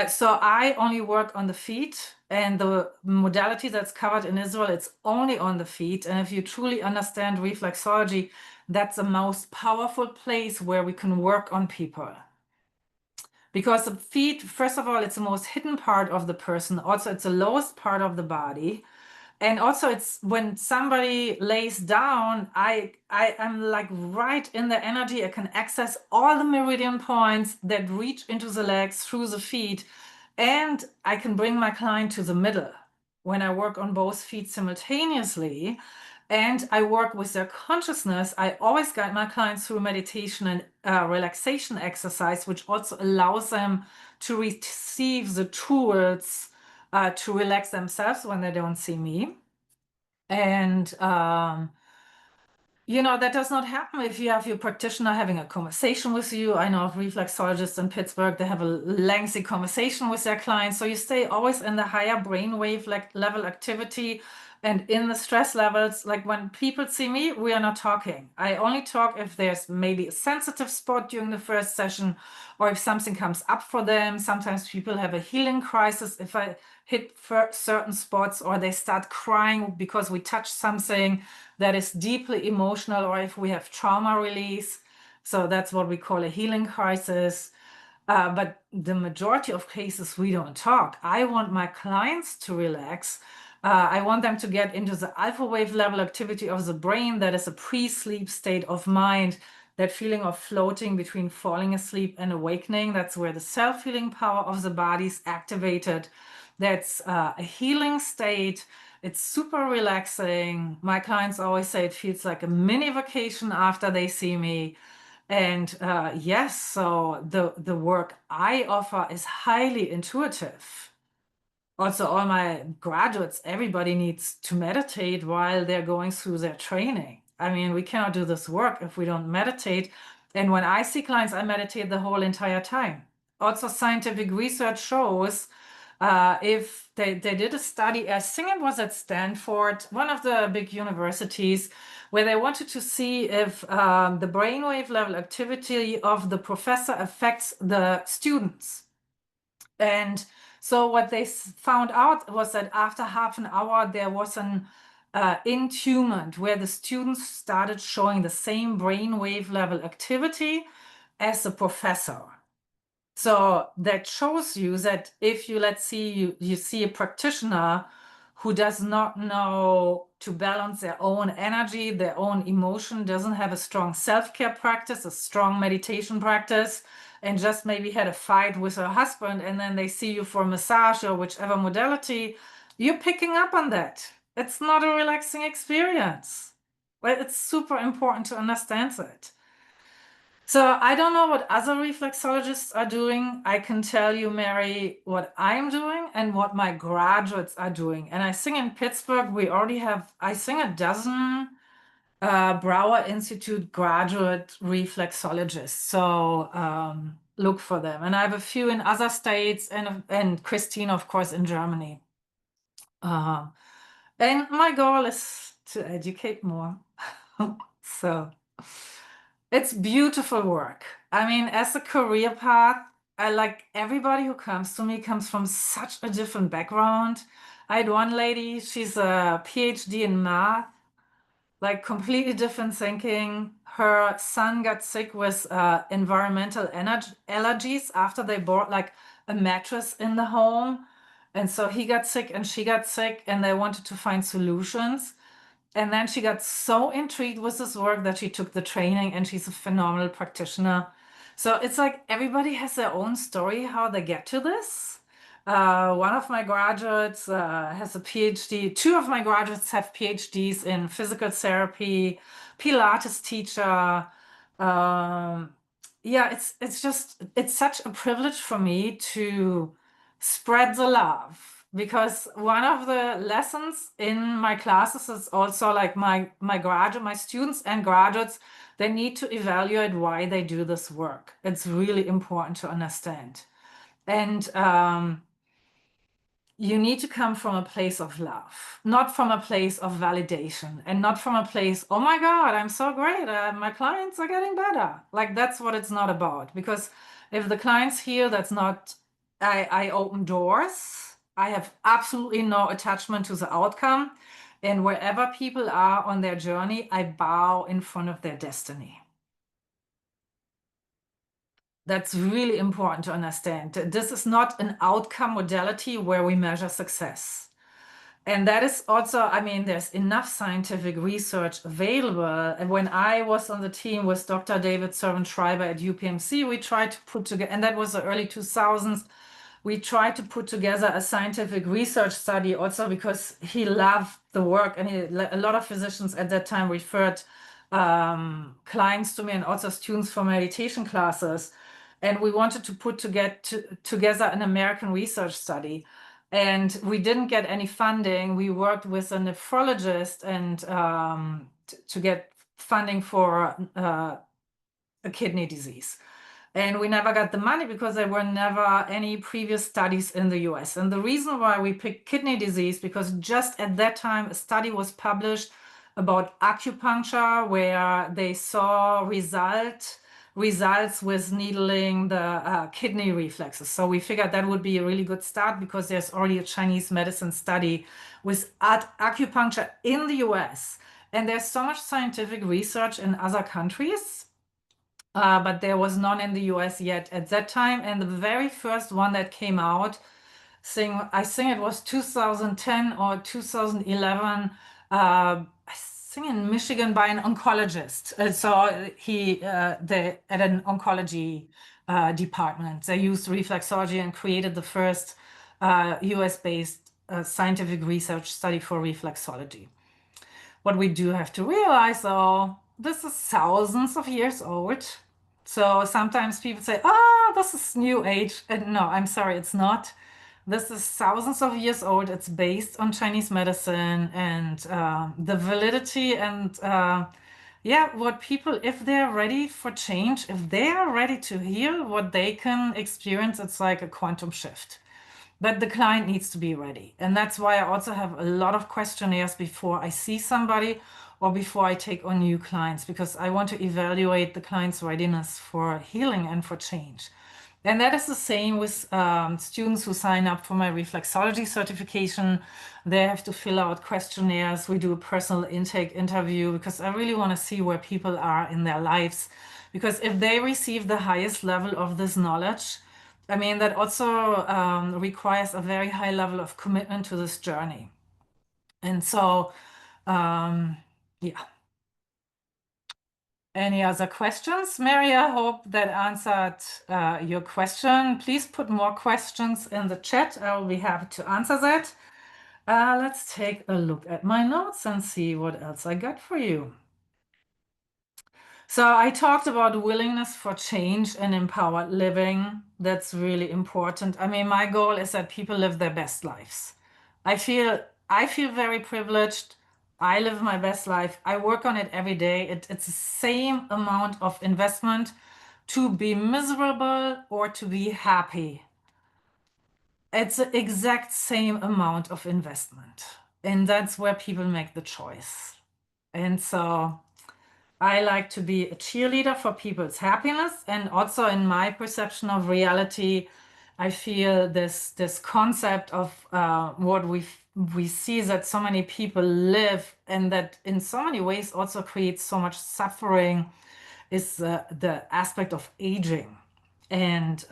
So I only work on the feet, and the modality that's covered in Israel, it's only on the feet. And if you truly understand reflexology, that's the most powerful place where we can work on people. Because the feet, first of all, it's the most hidden part of the person. Also, it's the lowest part of the body. And also it's when somebody lays down, I'm like right in the energy. I can access all the meridian points that reach into the legs through the feet. And I can bring my client to the middle when I work on both feet simultaneously. And I work with their consciousness. I always guide my clients through meditation and relaxation exercise, which also allows them to receive the tools to relax themselves when they don't see me. And you know, that does not happen if you have your practitioner having a conversation with you. I know of reflexologists in Pittsburgh, they have a lengthy conversation with their clients. So you stay always in the higher brainwave level activity and in the stress levels. Like when people see me, we are not talking. I only talk if there's maybe a sensitive spot during the first session, or if something comes up for them. Sometimes people have a healing crisis if I hit certain spots, or they start crying because we touch something that is deeply emotional, or if we have trauma release. So that's what we call a healing crisis. But the majority of cases, we don't talk. I want my clients to relax, I want them to get into the alpha wave level activity of the brain. That is a pre-sleep state of mind, that feeling of floating between falling asleep and awakening. That's where the self-healing power of the body is activated. That's a healing state. It's super relaxing. My clients always say it feels like a mini vacation after they see me. And yes, so the work I offer is highly intuitive. Also, all my graduates, everybody needs to meditate while they're going through their training. I mean, we cannot do this work if we don't meditate. And when I see clients, I meditate the whole entire time. Also, scientific research shows if they did a study, I think it was at Stanford, one of the big universities, where they wanted to see if the brainwave level activity of the professor affects the students. And so what they found out was that after half an hour, there was an intunement where the students started showing the same brainwave level activity as the professor. So that shows you that if you, let's see, you see a practitioner who does not know to balance their own energy, their own emotion, doesn't have a strong self-care practice, a strong meditation practice, and just maybe had a fight with her husband, and then they see you for massage or whichever modality, you're picking up on that. It's not a relaxing experience. But it's super important to understand that. So I don't know what other reflexologists are doing. I can tell you, Mary, what I'm doing and what my graduates are doing. And I think in Pittsburgh, we already have, I think, a dozen Brower Institute graduate reflexologists. So look for them. And I have a few in other states and Christine, of course, in Germany. And my goal is to educate more. So it's beautiful work. I mean, as a career path, I like everybody who comes to me comes from such a different background. I had one lady, she's a PhD in math, like completely different thinking. Her son got sick with environmental allergies after they bought like a mattress in the home. And so he got sick and she got sick, and they wanted to find solutions. And then she got so intrigued with this work that she took the training, and she's a phenomenal practitioner. So it's like everybody has their own story how they get to this. One of my graduates has a PhD. Two of my graduates have PhDs in physical therapy, Pilates teacher. Yeah, it's such a privilege for me to spread the love, because one of the lessons in my classes is also like my students and graduates, they need to evaluate why they do this work. It's really important to understand. And you need to come from a place of love, not from a place of validation, and not from a place, oh my God, I'm so great. My clients are getting better. Like that's what it's not about. Because if the clients hear that's not, I open doors, I have absolutely no attachment to the outcome. And wherever people are on their journey, I bow in front of their destiny. That's really important to understand. This is not an outcome modality where we measure success. And that is also, I mean, there's enough scientific research available. And when I was on the team with Dr. David Servan-Schreiber at UPMC, we tried to put together, and that was the early 2000s, we tried to put together a scientific research study also because he loved the work, and a lot of physicians at that time referred clients to me and also students for meditation classes. And we wanted to put together an American research study. And we didn't get any funding. We worked with a nephrologist and to get funding for a kidney disease. And we never got the money because there were never any previous studies in the US. And the reason why we picked kidney disease, because just at that time, a study was published about acupuncture where they saw results with needling the kidney reflexes. So we figured that would be a really good start because there's already a Chinese medicine study with acupuncture in the US. And there's so much scientific research in other countries, but there was none in the US yet at that time. And the very first one that came out I think it was 2010 or 2011. I think in Michigan by an oncologist. So they at an oncology department. They used reflexology and created the first US-based scientific research study for reflexology. What we do have to realize, though, this is thousands of years old. So sometimes people say, ah, this is new age. And no, I'm sorry, it's not. This is thousands of years old. It's based on Chinese medicine and the validity and yeah, what people, if they're ready for change, if they are ready to heal, what they can experience, it's like a quantum shift. But the client needs to be ready. And that's why I also have a lot of questionnaires before I see somebody or before I take on new clients, because I want to evaluate the client's readiness for healing and for change. And that is the same with students who sign up for my reflexology certification. They have to fill out questionnaires. We do a personal intake interview because I really want to see where people are in their lives. Because if they receive the highest level of this knowledge, I mean, that also requires a very high level of commitment to this journey. And so, yeah. Any other questions? Mary, I hope that answered your question. Please put more questions in the chat. I will be happy to answer that. Let's take a look at my notes and see what else I got for you. So I talked about willingness for change and empowered living. That's really important. I mean, my goal is that people live their best lives. I feel I feel very privileged. I live my best life. I work on it every day. It's the same amount of investment to be miserable or to be happy. It's the exact same amount of investment. And that's where people make the choice. And so I like to be a cheerleader for people's happiness, and also in my perception of reality, I feel this concept of what we see that so many people live, and that in so many ways also creates so much suffering, is the aspect of aging. And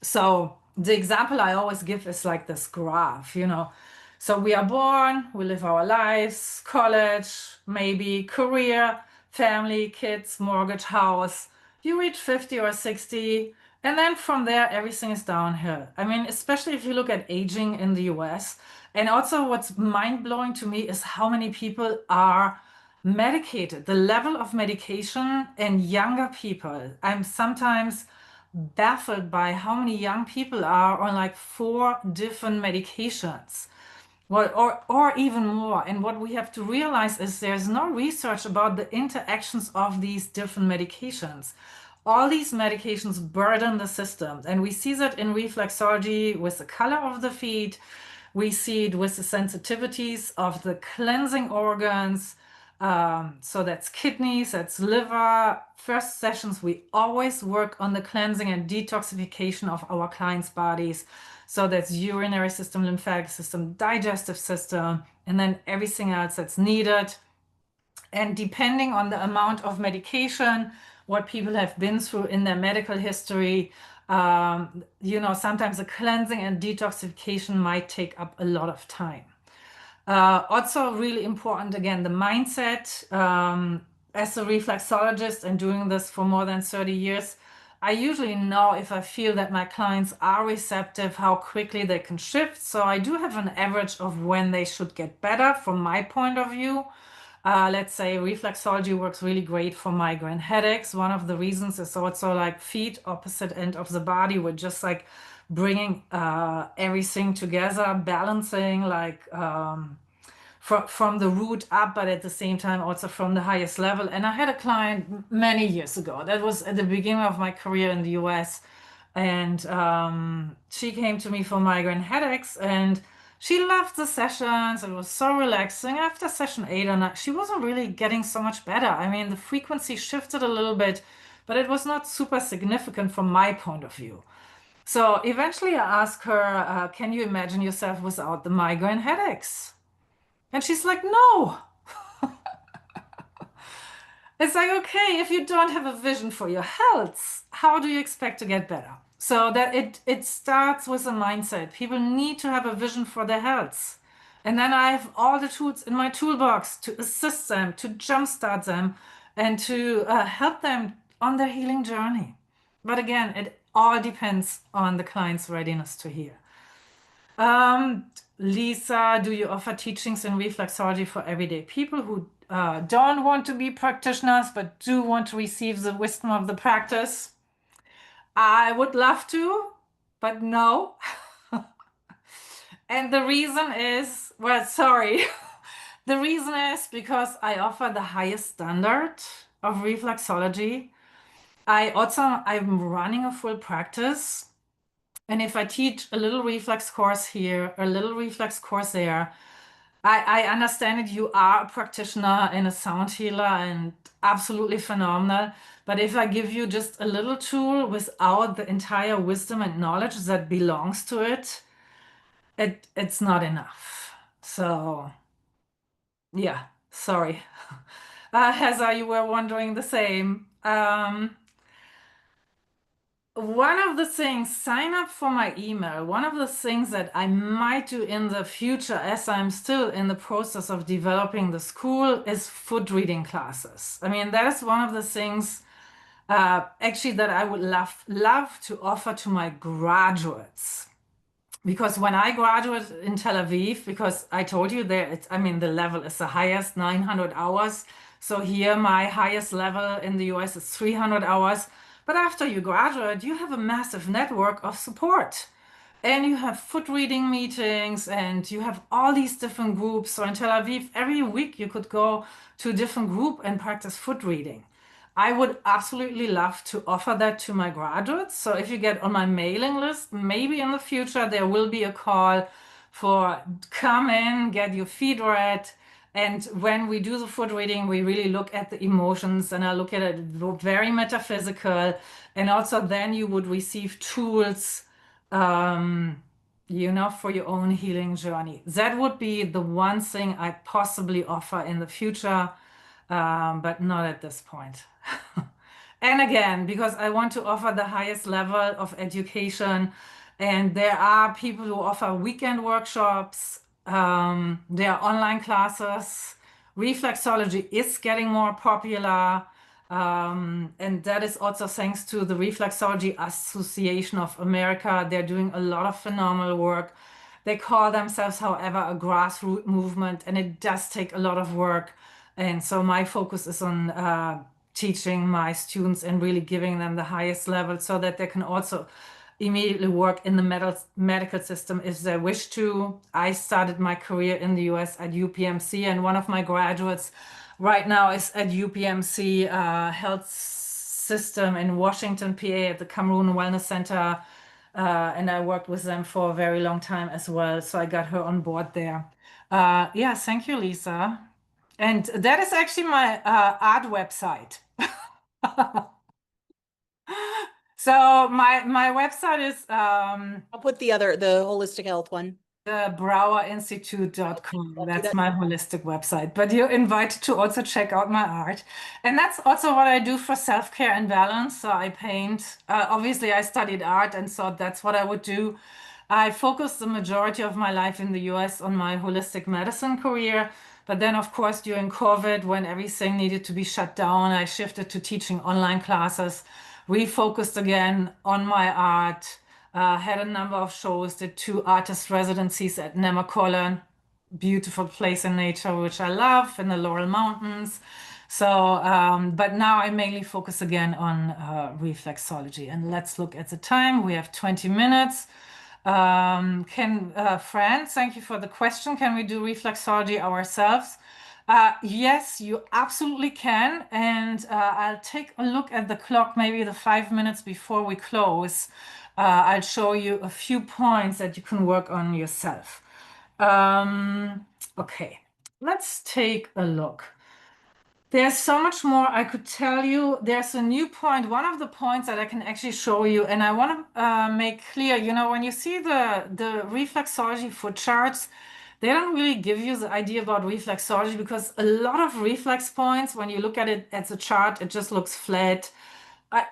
so the example I always give is like this graph, you know. So we are born, we live our lives, college, maybe career, family, kids, mortgage, house. You reach 50 or 60, and then from there, everything is downhill. I mean, especially if you look at aging in the US. And also, what's mind blowing to me is how many people are medicated, the level of medication in younger people. I'm sometimes baffled by how many young people are on like 4 different medications. Well, or even more. And what we have to realize is there's no research about the interactions of these different medications. All these medications burden the system. And we see that in reflexology with the color of the feet. We see it with the sensitivities of the cleansing organs. So that's kidneys, that's liver. First sessions, we always work on the cleansing and detoxification of our clients' bodies. So that's urinary system, lymphatic system, digestive system, and then everything else that's needed. And depending on the amount of medication, what people have been through in their medical history, you know, sometimes the cleansing and detoxification might take up a lot of time. Also really important, again, the mindset. As a reflexologist and doing this for more than 30 years, I usually know if I feel that my clients are receptive, how quickly they can shift. So I do have an average of when they should get better from my point of view. Let's say reflexology works really great for migraine headaches. One of the reasons is also like feet, opposite end of the body. We're just like bringing everything together, balancing like from the root up, but at the same time also from the highest level. And I had a client many years ago. That was at the beginning of my career in the US. And she came to me for migraine headaches, and she loved the sessions. It was so relaxing. After session 8 or 9, she wasn't really getting so much better. I mean, the frequency shifted a little bit, but it was not super significant from my point of view. So eventually I asked her, can you imagine yourself without the migraine headaches? And she's like, no. It's like, okay, if you don't have a vision for your health, how do you expect to get better? So that it starts with a mindset. People need to have a vision for their health. And then I have all the tools in my toolbox to assist them, to jumpstart them, and to help them on their healing journey. But again, it all depends on the client's readiness to heal. Um, Lisa, do you offer teachings in reflexology for everyday people who don't want to be practitioners but do want to receive the wisdom of the practice? I would love to, but no. And the reason is, well, sorry. The reason is because I offer the highest standard of reflexology. I'm running a full practice. And if I teach a little reflex course here, a little reflex course there, I understand that you are a practitioner and a sound healer and absolutely phenomenal. But if I give you just a little tool without the entire wisdom and knowledge that belongs to it, it's not enough. So yeah, sorry. Heather, you were wondering the same. One of the things, sign up for my email. One of the things that I might do in the future, as I'm still in the process of developing the school, is foot reading classes. I mean, that is one of the things actually that I would love to offer to my graduates. Because when I graduated in Tel Aviv, because I told you there, I mean, the level is the highest, 900 hours. So here, my highest level in the US is 300 hours. But after you graduate, you have a massive network of support. And you have foot reading meetings and you have all these different groups. So in Tel Aviv, every week you could go to a different group and practice foot reading. I would absolutely love to offer that to my graduates. So if you get on my mailing list, maybe in the future there will be a call for come in, get your feet read. And when we do the foot reading, we really look at the emotions and I look at it very metaphysical. And also then you would receive tools, for your own healing journey. That would be the one thing I possibly offer in the future, but not at this point. And again, because I want to offer the highest level of education, and there are people who offer weekend workshops, there are online classes. Reflexology is getting more popular, and that is also thanks to the Reflexology Association of America. They're doing a lot of phenomenal work. They call themselves, however, a grassroots movement, and it does take a lot of work. And so my focus is on teaching my students and really giving them the highest level so that they can also immediately work in the medical system if they wish to. I started my career in the US at UPMC, and one of my graduates right now is at UPMC Health System in Washington, PA, at the Cameroon Wellness Center. And I worked with them for a very long time as well. So I got her on board there. Yeah, thank you, Lisa. And that is actually my art website. So my website is I'll put the holistic health one. browerinstitute.com. I'll do That's that. my holistic website. But you're invited to also check out my art. And that's also what I do for self-care and balance. So I paint. Obviously, I studied art and so that's what I would do. I focused the majority of my life in the US on my holistic medicine career. But then, of course, during COVID, when everything needed to be shut down, I shifted to teaching online classes, refocused again on my art, had a number of shows, did 2 artist residencies at Nemacolin, beautiful place in nature, which I love, in the Laurel Mountains. So, but now I mainly focus again on reflexology. And let's look at the time. We have 20 minutes. Fran, thank you for the question. Can we do reflexology ourselves? Yes, you absolutely can. And I'll take a look at the clock, maybe the 5 minutes before we close. I'll show you a few points that you can work on yourself. Okay, let's take a look. There's so much more I could tell you. There's a new point, one of the points that I can actually show you, and I want to make clear, when you see the reflexology foot charts, they don't really give you the idea about reflexology because a lot of reflex points, when you look at it as a chart, it just looks flat.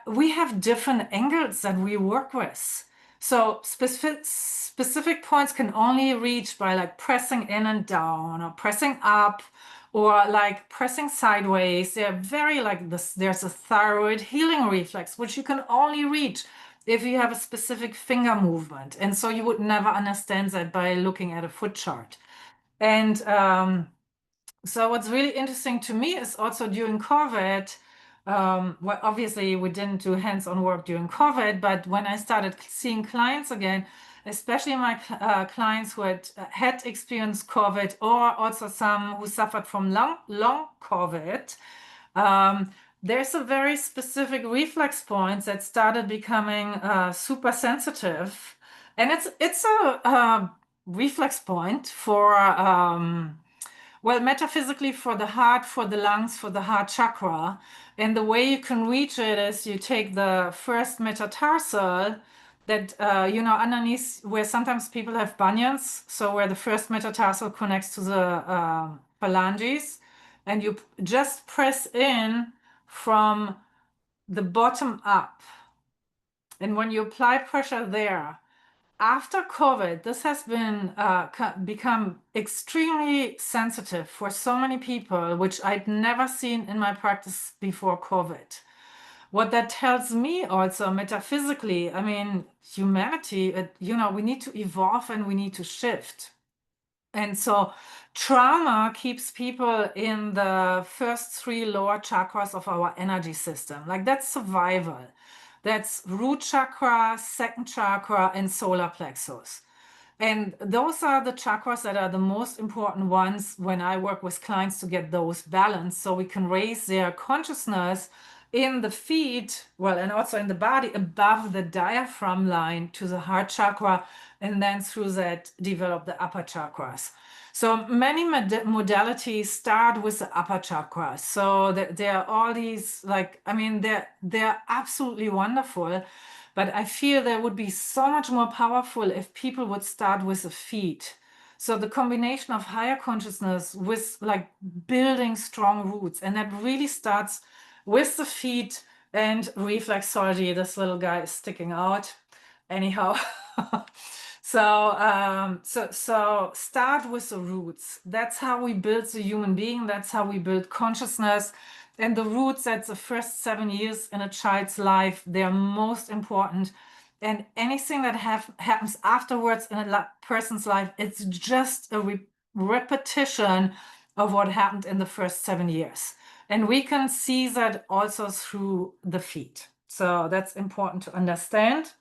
we have different angles that we work with. So specific points can only reach by like pressing in and down or pressing up or like pressing sideways. They're very like this. There's a thyroid healing reflex, which you can only reach if you have a specific finger movement. And so you would never understand that by looking at a foot chart. And so what's really interesting to me is also during COVID, well, obviously we didn't do hands-on work during COVID, but when I started seeing clients again, especially my clients who had experienced COVID or also some who suffered from long COVID, there's a very specific reflex point that started becoming super sensitive, and it's a reflex point for well, metaphysically for the heart, for the lungs, for the heart chakra. And the way you can reach it is you take the first metatarsal that, underneath where sometimes people have bunions. So where the first metatarsal connects to the phalanges. And you just press in from the bottom up. And when you apply pressure there, after COVID, this has been become extremely sensitive for so many people, which I'd never seen in my practice before COVID. What that tells me also metaphysically, I mean, humanity, we need to evolve and we need to shift. And so trauma keeps people in the first three lower chakras of our energy system. Like that's survival. That's root chakra, second chakra, and solar plexus. And those are the chakras that are the most important ones when I work with clients to get those balanced so we can raise their consciousness in the feet, well, and also in the body above the diaphragm line to the heart chakra, and then through that develop the upper chakras. So many modalities start with the upper chakra. So there are all these, like, I mean, they're absolutely wonderful. But I feel they would be so much more powerful if people would start with the feet. So the combination of higher consciousness with like building strong roots, and that really starts with the feet and reflexology. This little guy is sticking out. Anyhow. So start with the roots. That's how we build the human being. That's how we build consciousness. And the roots, that's the first 7 years in a child's life. They're most important. And anything that happens afterwards in a person's life, it's just a repetition of what happened in the first 7 years. And we can see that also through the feet. So that's important to understand.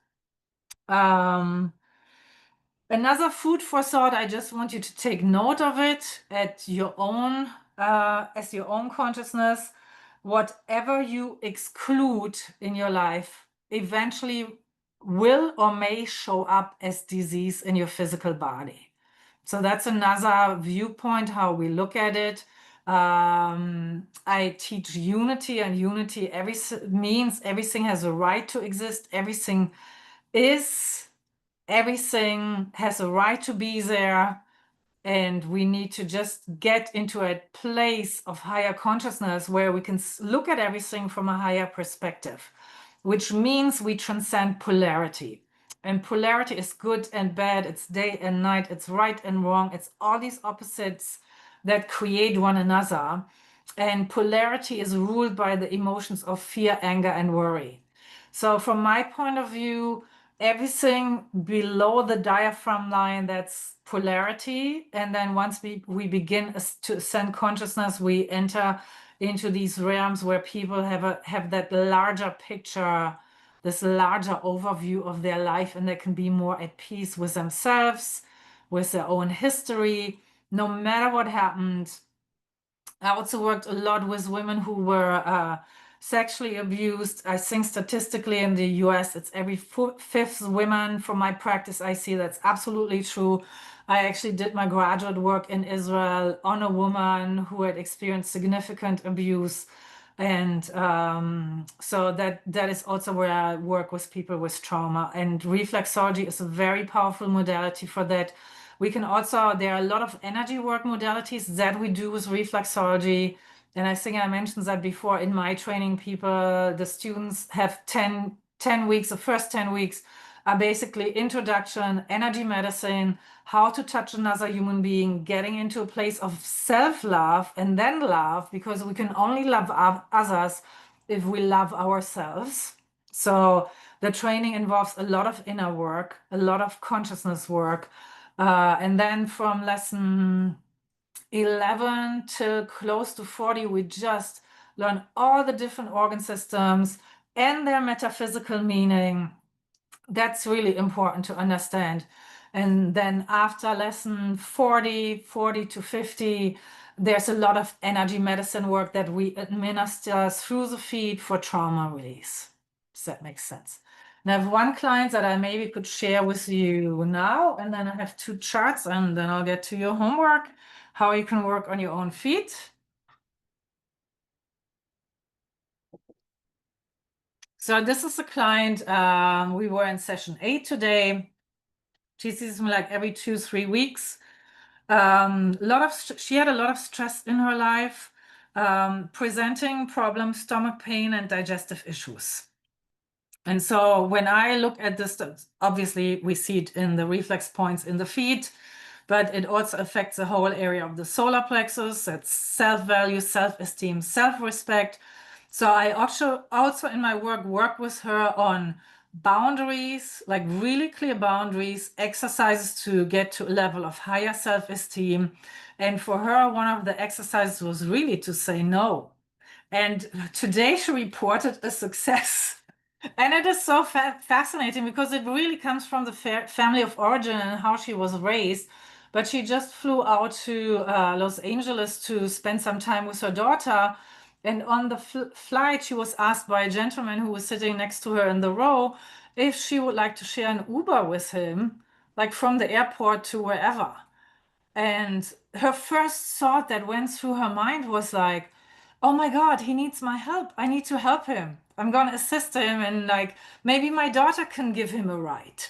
Another food for thought, I just want you to take note of it at your own, as your own consciousness. Whatever you exclude in your life eventually will or may show up as disease in your physical body. So that's another viewpoint, how we look at it. I teach unity, and unity means everything has a right to exist. Everything has a right to be there. And we need to just get into a place of higher consciousness where we can look at everything from a higher perspective, which means we transcend polarity. And polarity is good and bad, it's day and night, it's right and wrong, it's all these opposites that create one another. And polarity is ruled by the emotions of fear, anger, and worry. So from my point of view, everything below the diaphragm line, that's polarity. And then once we begin to ascend consciousness, we enter into these realms where people have that larger picture, this larger overview of their life, and they can be more at peace with themselves, with their own history, no matter what happened. I also worked a lot with women who were sexually abused. I think statistically in the US, it's every fifth woman. From my practice, I see that's absolutely true. I actually did my graduate work in Israel on a woman who had experienced significant abuse. And so that is also where I work with people with trauma. And reflexology is a very powerful modality for that. We can also, there are a lot of energy work modalities that we do with reflexology. And I think I mentioned that before in my training people, the students have 10 weeks, the first 10 weeks are basically introduction, energy medicine, how to touch another human being, getting into a place of self-love and then love, because we can only love others if we love ourselves. So the training involves a lot of inner work, a lot of consciousness work. And then from lesson 11 till close to 40, we just learn all the different organ systems and their metaphysical meaning. That's really important to understand. And then after lesson 40 to 50, there's a lot of energy medicine work that we administer through the feet for trauma release. Does that make sense? And I have one client that I maybe could share with you now, and then I have 2 charts, and then I'll get to your homework, how you can work on your own feet. So this is a client, we were in session 8 today. She sees me like every 2-3 weeks. She had a lot of stress in her life, presenting problems, stomach pain, and digestive issues. And so when I look at this, obviously we see it in the reflex points in the feet, but it also affects the whole area of the solar plexus. That's self-value, self-esteem, self-respect. So I also in my work with her on boundaries, like really clear boundaries, exercises to get to a level of higher self-esteem. And for her, one of the exercises was really to say no. And today she reported a success. And it is so fascinating because it really comes from the family of origin and how she was raised. But she just flew out to Los Angeles to spend some time with her daughter. And on the flight, she was asked by a gentleman who was sitting next to her in the row if she would like to share an Uber with him, like from the airport to wherever. And her first thought that went through her mind was like, oh my God, he needs my help. I need to help him. I'm going to assist him. And like, maybe my daughter can give him a ride.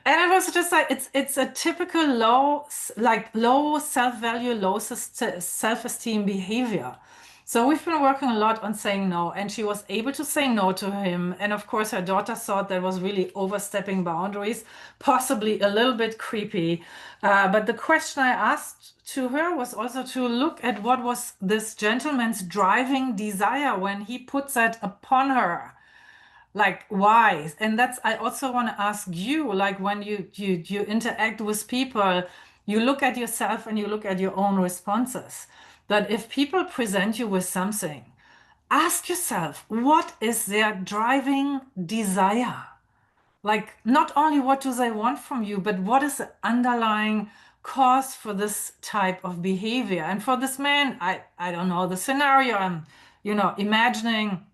And it was just like, it's a typical low self-value, low self-esteem behavior. So we've been working a lot on saying no, and she was able to say no to him. And of course, her daughter thought that was really overstepping boundaries, possibly a little bit creepy. But the question I asked to her was also to look at what was this gentleman's driving desire when he puts that upon her. Like why? And that's I also want to ask you, like when you interact with people, you look at yourself and you look at your own responses. But if people present you with something, ask yourself, what is their driving desire? Like, not only what do they want from you, but what is the underlying cause for this type of behavior? And for this man, I don't know the scenario I'm, imagining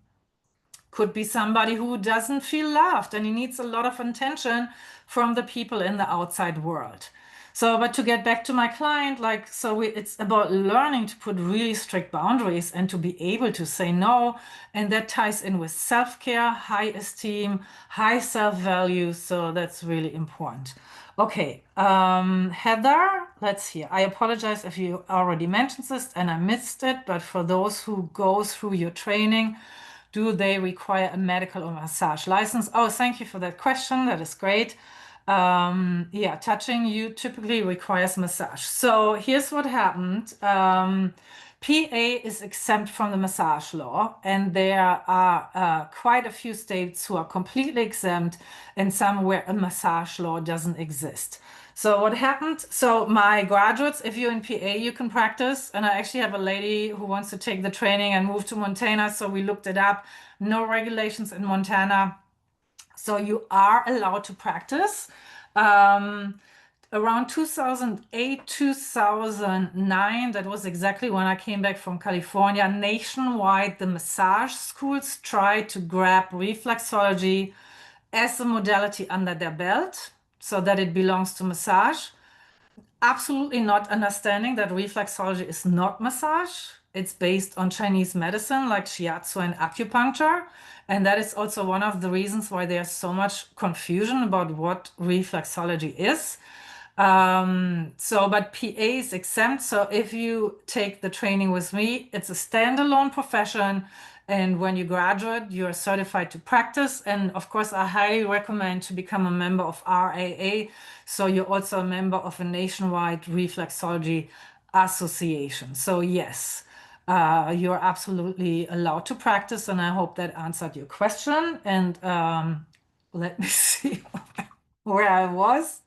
could be somebody who doesn't feel loved and he needs a lot of attention from the people in the outside world. So, but to get back to my client, it's about learning to put really strict boundaries and to be able to say no. And that ties in with self-care, high esteem, high self-value. So that's really important. Okay, Heather, let's see. I apologize if you already mentioned this and I missed it, but for those who go through your training, do they require a medical or massage license? Oh, thank you for that question. That is great. Yeah, touching you typically requires massage. So here's what happened. PA is exempt from the massage law, and there are quite a few states who are completely exempt, and some where a massage law doesn't exist. So what happened? So my graduates, if you're in PA, you can practice. And I actually have a lady who wants to take the training and move to Montana. So we looked it up. No regulations in Montana. So you are allowed to practice. Around 2008, 2009, that was exactly when I came back from California. Nationwide, the massage schools tried to grab reflexology as a modality under their belt so that it belongs to massage. Absolutely not understanding that reflexology is not massage. It's based on Chinese medicine like shiatsu and acupuncture. And that is also one of the reasons why there's so much confusion about what reflexology is. But PA is exempt. So if you take the training with me, it's a standalone profession. And when you graduate, you're certified to practice. And of course, I highly recommend to become a member of RAA. So you're also a member of a nationwide reflexology association. So yes, you're absolutely allowed to practice. And I hope that answered your question. And let me see where I was.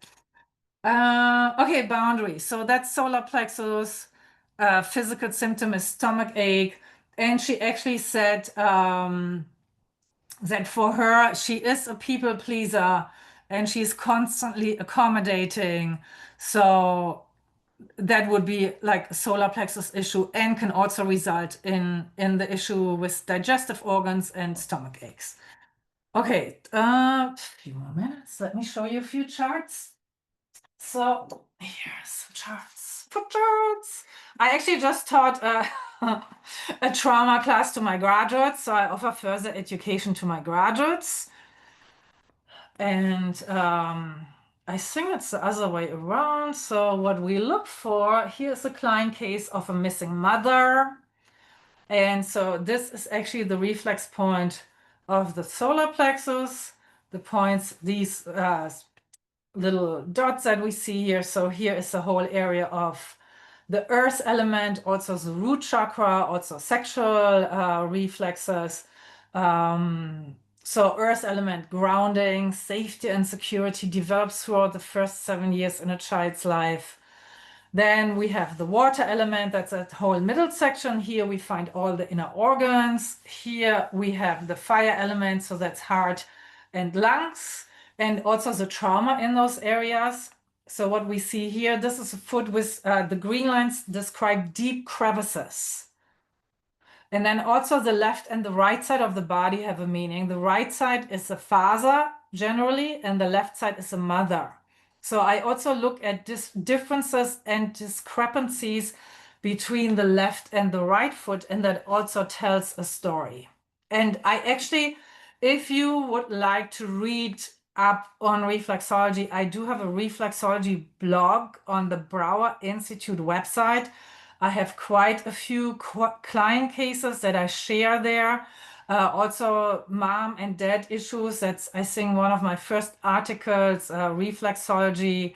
Okay, boundaries. So that's solar plexus. Physical symptom is stomach ache. And she actually said that for her, she is a people pleaser and she's constantly accommodating. So that would be like a solar plexus issue and can also result in the issue with digestive organs and stomach aches. Okay, a few more minutes. Let me show you a few charts. So here's some charts. Charts. I actually just taught a trauma class to my graduates, so I offer further education to my graduates. And I think it's the other way around. So what we look for, here's a client case of a missing mother. And so this is actually the reflex point of the solar plexus. The points, these little dots that we see here. So here is the whole area of the earth element, also the root chakra, also sexual reflexes. So earth element grounding, safety and security develops throughout the first 7 years in a child's life. Then we have the water element, that's that whole middle section. Here we find all the inner organs. Here we have the fire element, so that's heart and lungs, and also the trauma in those areas. So what we see here, this is a foot with the green lines describe deep crevices. And then also the left and the right side of the body have a meaning. The right side is a father generally, and the left side is a mother. So I also look at differences and discrepancies between the left and the right foot, and that also tells a story. And I actually, if you would like to read up on reflexology, I do have a reflexology blog on the Brower Institute website. I have quite a few client cases that I share there. Also, mom and dad issues. That's, I think, one of my first articles, reflexology,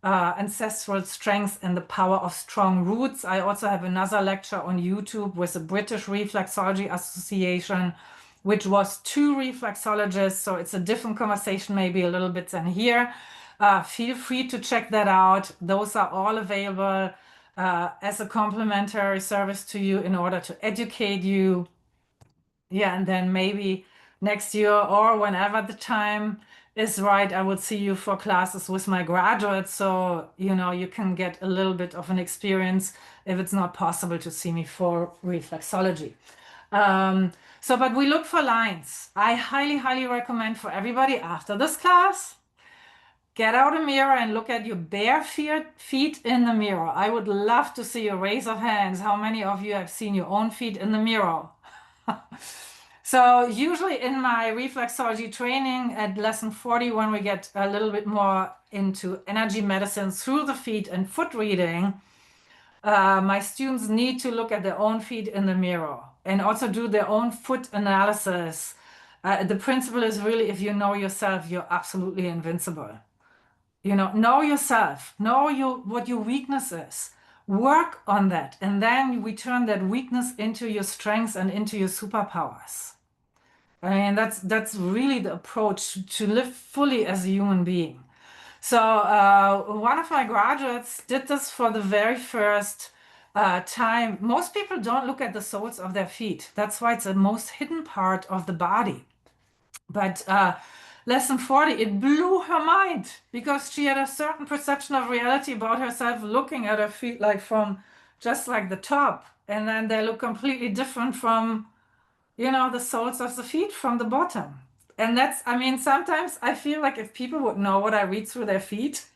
ancestral strengths and the power of strong roots. I also have another lecture on YouTube with the British Reflexology Association, which was two reflexologists. So it's a different conversation, maybe a little bit than here. Feel free to check that out. Those are all available as a complimentary service to you in order to educate you. Yeah, and then maybe next year or whenever the time is right, I would see you for classes with my graduates. So, you can get a little bit of an experience if it's not possible to see me for reflexology. But we look for lines. I highly, highly recommend for everybody after this class, get out a mirror and look at your bare feet in the mirror. I would love to see a raise of hands. How many of you have seen your own feet in the mirror? So usually in my reflexology training at lesson 40, when we get a little bit more into energy medicine through the feet and foot reading, my students need to look at their own feet in the mirror and also do their own foot analysis. The principle is really, if you know yourself, you're absolutely invincible. Know yourself, know what your weakness is, work on that, and then we turn that weakness into your strengths and into your superpowers. I mean, that's really the approach to live fully as a human being. So one of my graduates did this for the very first time. Most people don't look at the soles of their feet. That's why it's the most hidden part of the body. But lesson 40, it blew her mind because she had a certain perception of reality about herself looking at her feet like from just like the top. And then they look completely different from, the soles of the feet from the bottom. And that's, I mean, sometimes I feel like if people would know what I read through their feet,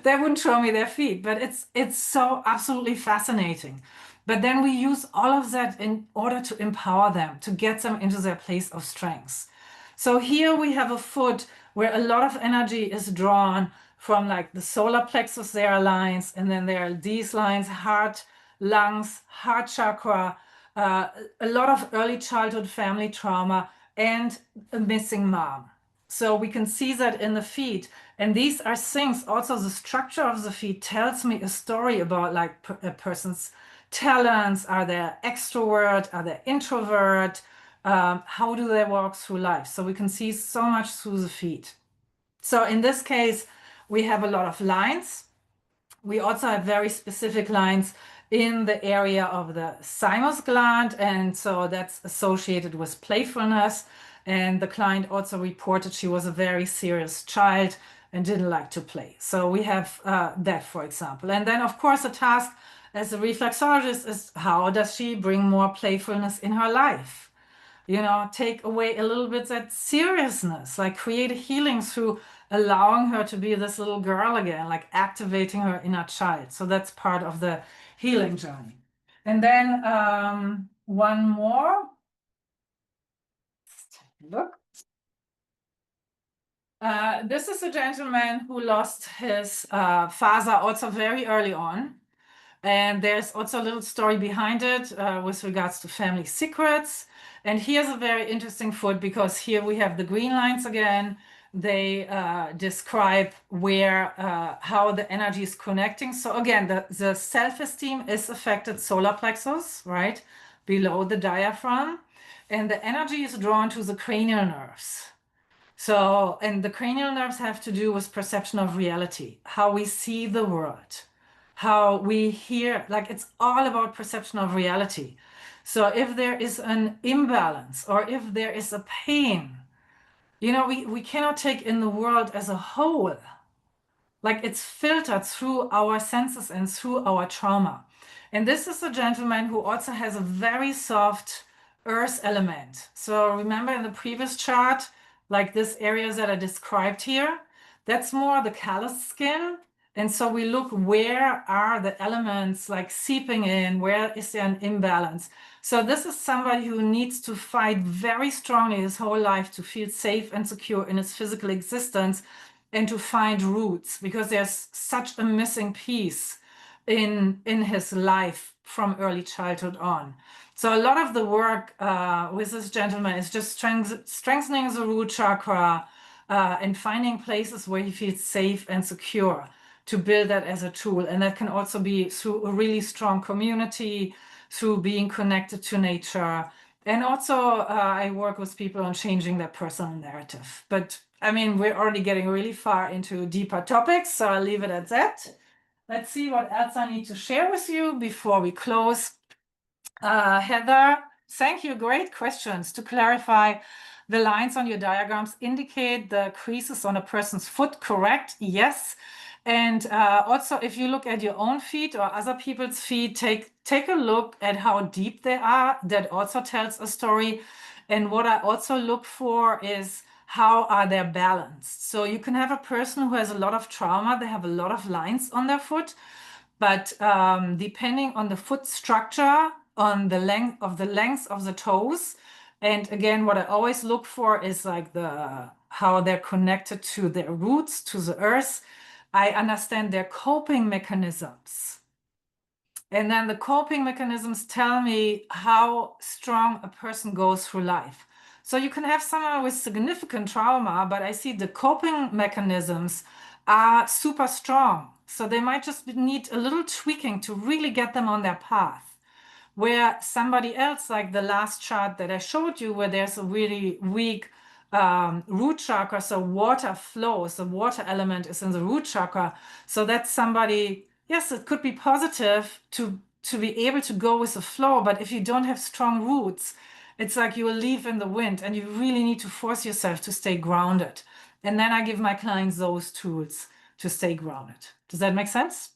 they wouldn't show me their feet. But it's so absolutely fascinating. But then we use all of that in order to empower them, to get them into their place of strength. So here we have a foot where a lot of energy is drawn from like the solar plexus, there are lines, and then there are these lines, heart, lungs, heart chakra, a lot of early childhood family trauma, and a missing mom. So we can see that in the feet. And these are things, also the structure of the feet tells me a story about like a person's talents. Are they extrovert? Are they introvert? How do they walk through life? So we can see so much through the feet. So in this case, we have a lot of lines. We also have very specific lines in the area of the thymus gland, and so that's associated with playfulness. And the client also reported she was a very serious child and didn't like to play. So we have that, for example. And then, of course, the task as a reflexologist is how does she bring more playfulness in her life? Take away a little bit that seriousness, like create a healing through allowing her to be this little girl again, like activating her inner child. So that's part of the healing journey. And then one more. Let's take a look. This is a gentleman who lost his father also very early on. And there's also a little story behind it with regards to family secrets. And here's a very interesting foot because here we have the green lines again. They describe how the energy is connecting. So again, the self-esteem is affected solar plexus, right? Below the diaphragm. And the energy is drawn to the cranial nerves. So, and the cranial nerves have to do with perception of reality, how we see the world, how we hear, like it's all about perception of reality. So if there is an imbalance or if there is a pain, we cannot take in the world as a whole. Like it's filtered through our senses and through our trauma. And this is a gentleman who also has a very soft earth element. So remember in the previous chart, like this areas that are described here, that's more the callous skin. And so we look where are the elements like seeping in, where is there an imbalance? So this is somebody who needs to fight very strongly his whole life to feel safe and secure in his physical existence and to find roots because there's such a missing piece in his life from early childhood on. So a lot of the work with this gentleman is just strengthening the root chakra and finding places where he feels safe and secure to build that as a tool. And that can also be through a really strong community, through being connected to nature. And also I work with people on changing their personal narrative. But I mean, we're already getting really far into deeper topics, so I'll leave it at that. Let's see what else I need to share with you before we close. Heather, thank you. Great questions. To clarify, the lines on your diagrams indicate the creases on a person's foot, correct? Yes. And also, if you look at your own feet or other people's feet, take a look at how deep they are. That also tells a story. And what I also look for is how are they balanced. So you can have a person who has a lot of trauma. They have a lot of lines on their foot. But depending on the foot structure, on the length of the toes, and again, what I always look for is like how they're connected to their roots, to the earth. I understand their coping mechanisms. And then the coping mechanisms tell me how strong a person goes through life. So you can have someone with significant trauma, but I see the coping mechanisms are super strong. So they might just need a little tweaking to really get them on their path. Where somebody else, like the last chart that I showed you, where there's a really weak root chakra, so water flows, the water element is in the root chakra. So that's somebody, yes, it could be positive to be able to go with the flow, but if you don't have strong roots, it's like you will leave in the wind and you really need to force yourself to stay grounded. And then I give my clients those tools to stay grounded. Does that make sense?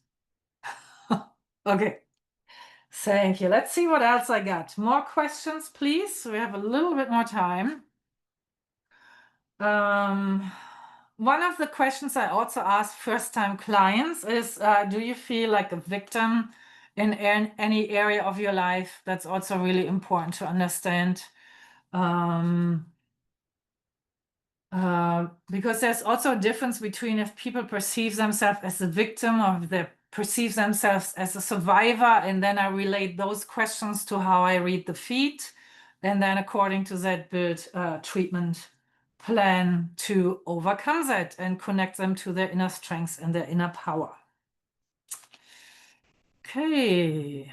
Okay. Thank you. Let's see what else I got. More questions, please. We have a little bit more time. One of the questions I also ask first-time clients is, do you feel like a victim in any area of your life? That's also really important to understand. Because there's also a difference between if people perceive themselves as a victim or if they perceive themselves as a survivor, and then I relate those questions to how I read the feet, and then according to that build a treatment plan to overcome that and connect them to their inner strengths and their inner power. Okay.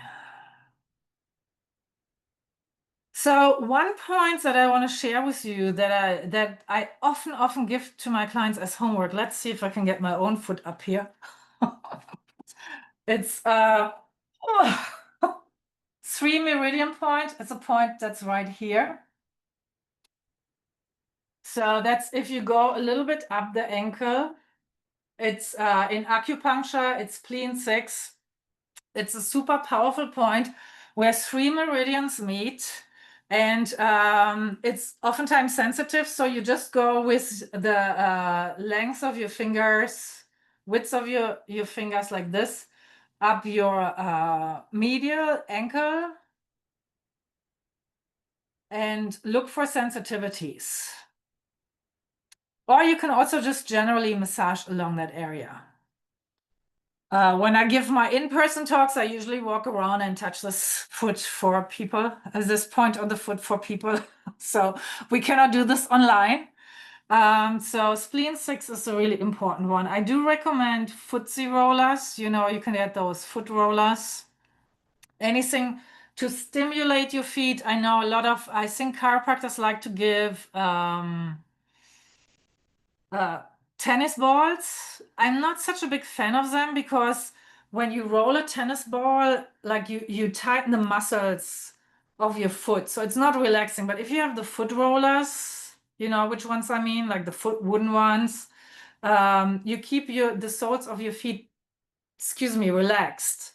So one point that I want to share with you that I often give to my clients as homework. Let's see if I can get my own foot up here. It's 3 meridian point. It's a point that's right here. So that's if you go a little bit up the ankle. It's in acupuncture, it's spleen 6. It's a super powerful point where 3 meridians meet, and it's oftentimes sensitive. So you just go with the length of your fingers, width of your fingers like this, up your medial ankle, and look for sensitivities. Or you can also just generally massage along that area. When I give my in-person talks, I usually walk around and touch this foot for people, this point on the foot for people. So we cannot do this online. So spleen 6 is a really important one. I do recommend footsie rollers. You know, you can get those foot rollers. Anything to stimulate your feet. I know a lot of, I think chiropractors like to give tennis balls. I'm not such a big fan of them because when you roll a tennis ball, like you tighten the muscles of your foot. So it's not relaxing. But if you have the foot rollers, you know which ones I mean, like the foot wooden ones, you keep the soles of your feet, relaxed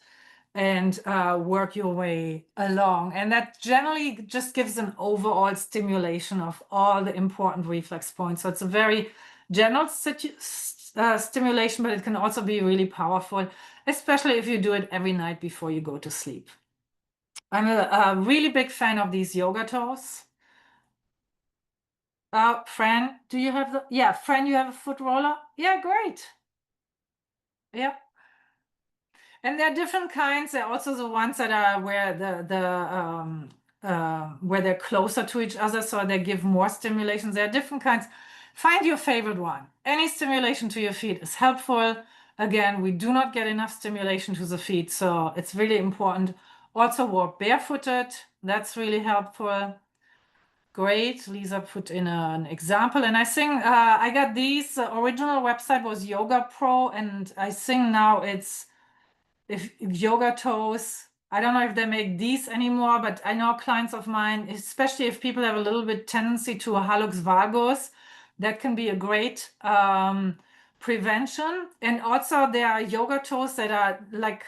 and work your way along. And that generally just gives an overall stimulation of all the important reflex points. So it's a very general stimulation, but it can also be really powerful, especially if you do it every night before you go to sleep. I'm a really big fan of these yoga toes. Fran, do you have yeah, Fran, you have a foot roller? Yeah, great. Yeah. And there are different kinds. There are also the ones that are where where they're closer to each other, so they give more stimulation. There are different kinds. Find your favorite one. Any stimulation to your feet is helpful. Again, we do not get enough stimulation to the feet, so it's really important. Also walk barefooted. That's really helpful. Great. Lisa put in an example. And I think I got these. The original website was Yoga Pro, and I think now it's if yoga toes. I don't know if they make these anymore, but I know clients of mine, especially if people have a little bit tendency to a hallux valgus, that can be a great prevention. And also there are yoga toes that are like,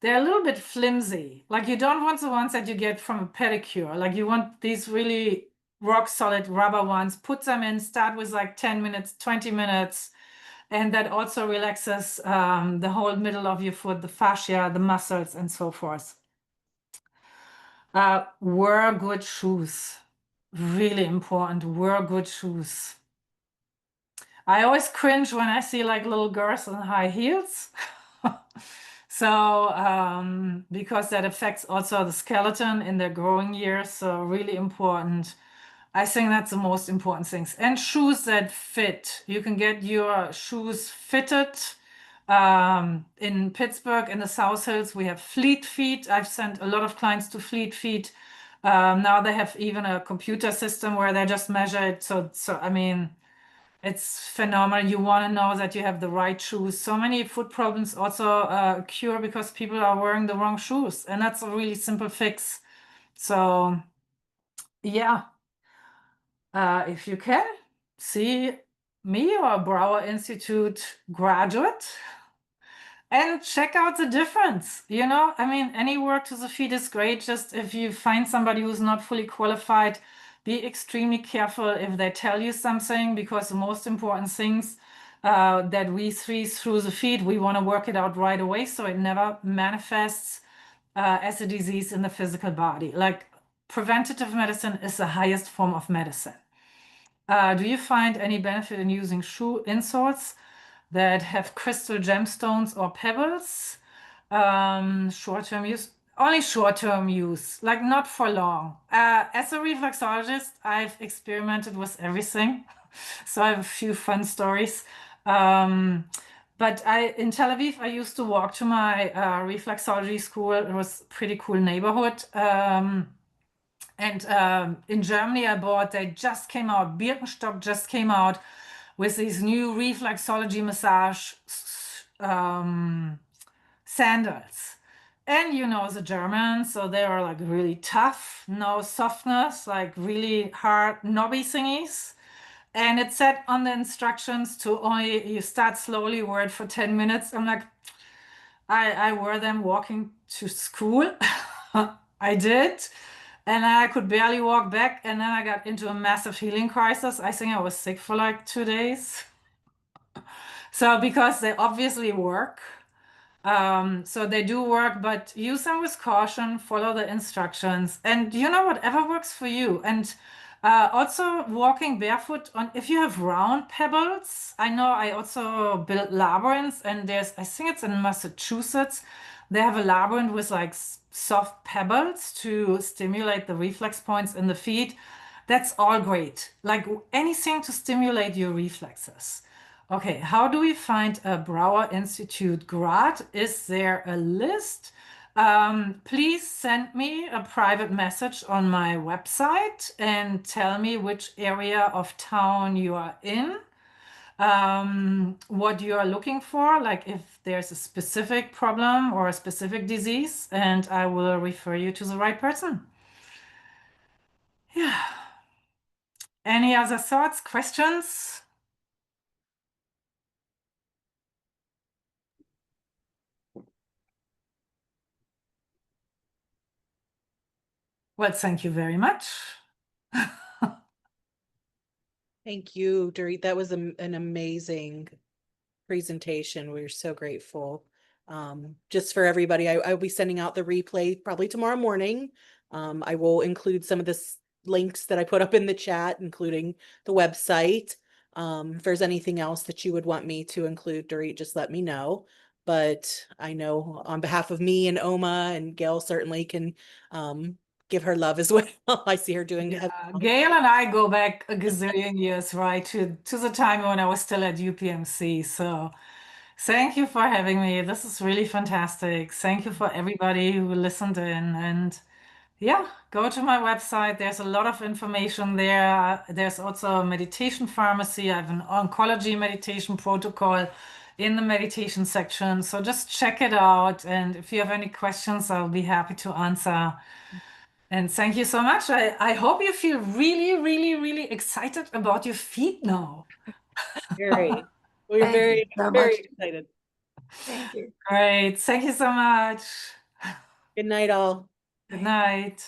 they're a little bit flimsy. Like you don't want the ones that you get from a pedicure. Like you want these really rock solid rubber ones. Put them in, start with like 10 minutes, 20 minutes. And that also relaxes the whole middle of your foot, the fascia, the muscles, and so forth. Wear good shoes. Really important. Wear good shoes. I always cringe when I see like little girls in high heels. So, because that affects also the skeleton in their growing years. So really important. I think that's the most important things. And shoes that fit. You can get your shoes fitted. In Pittsburgh, in the South Hills, we have Fleet Feet. I've sent a lot of clients to Fleet Feet. Now they have even a computer system where they just measure it. So I mean, it's phenomenal. You want to know that you have the right shoes. So many foot problems also cure because people are wearing the wrong shoes. And that's a really simple fix. So yeah. If you can, see me or Brower Institute graduate and check out the difference. You know, I mean, any work to the feet is great. Just if you find somebody who's not fully qualified, be extremely careful if they tell you something, because the most important things that we see through the feet, we want to work it out right away so it never manifests as a disease in the physical body. Like preventative medicine is the highest form of medicine. Do you find any benefit in using shoe insoles that have crystal gemstones or pebbles? Short-term use, only short-term use, like not for long. As a reflexologist, I've experimented with everything, so I have a few fun stories. Um, but in Tel Aviv, I used to walk to my reflexology school. It was a pretty cool neighborhood. And in Germany, they just came out, Birkenstock just came out with these new reflexology massage sandals. And you know the Germans, so they are like really tough, no softness, like really hard knobby thingies. And it said on the instructions to only you start slowly, wear it for 10 minutes. I'm like, I wear them walking to school. I did. And then I could barely walk back. And then I got into a massive healing crisis. I think I was sick for like 2 days. So, because they obviously work. So they do work, but use them with caution, follow the instructions, and you know, whatever works for you. And also walking barefoot on, if you have round pebbles, I know I also built labyrinths, and I think it's in Massachusetts, they have a labyrinth with like soft pebbles to stimulate the reflex points in the feet. That's all great. Like anything to stimulate your reflexes. Okay, how do we find a Brower Institute grad? Is there a list? Please send me a private message on my website and tell me which area of town you are in, what you are looking for, like if there's a specific problem or a specific disease, and I will refer you to the right person. Yeah. Any other thoughts, questions? Well, thank you very much. Thank you, Dorit. That was an amazing presentation. We're so grateful. Just for everybody, I'll be sending out the replay probably tomorrow morning. I will include some of the links that I put up in the chat, including the website. If there's anything else that you would want me to include, Dorit, just let me know. But I know on behalf of me and OMA, and Gail certainly can give her love as well. I see her doing it. Gail and I go back a gazillion years, right, to the time when I was still at UPMC. So thank you for having me. This is really fantastic. Thank you for everybody who listened in. And yeah, go to my website. There's a lot of information there. There's also a meditation pharmacy. I have an oncology meditation protocol in the meditation section. So just check it out. And if you have any questions, I'll be happy to answer. And thank you so much. I hope you feel really, really, really excited about your feet now. Very, we're Thank you very, so very much. excited. Thank you. Great. Thank you so much. Good night, all. Good night.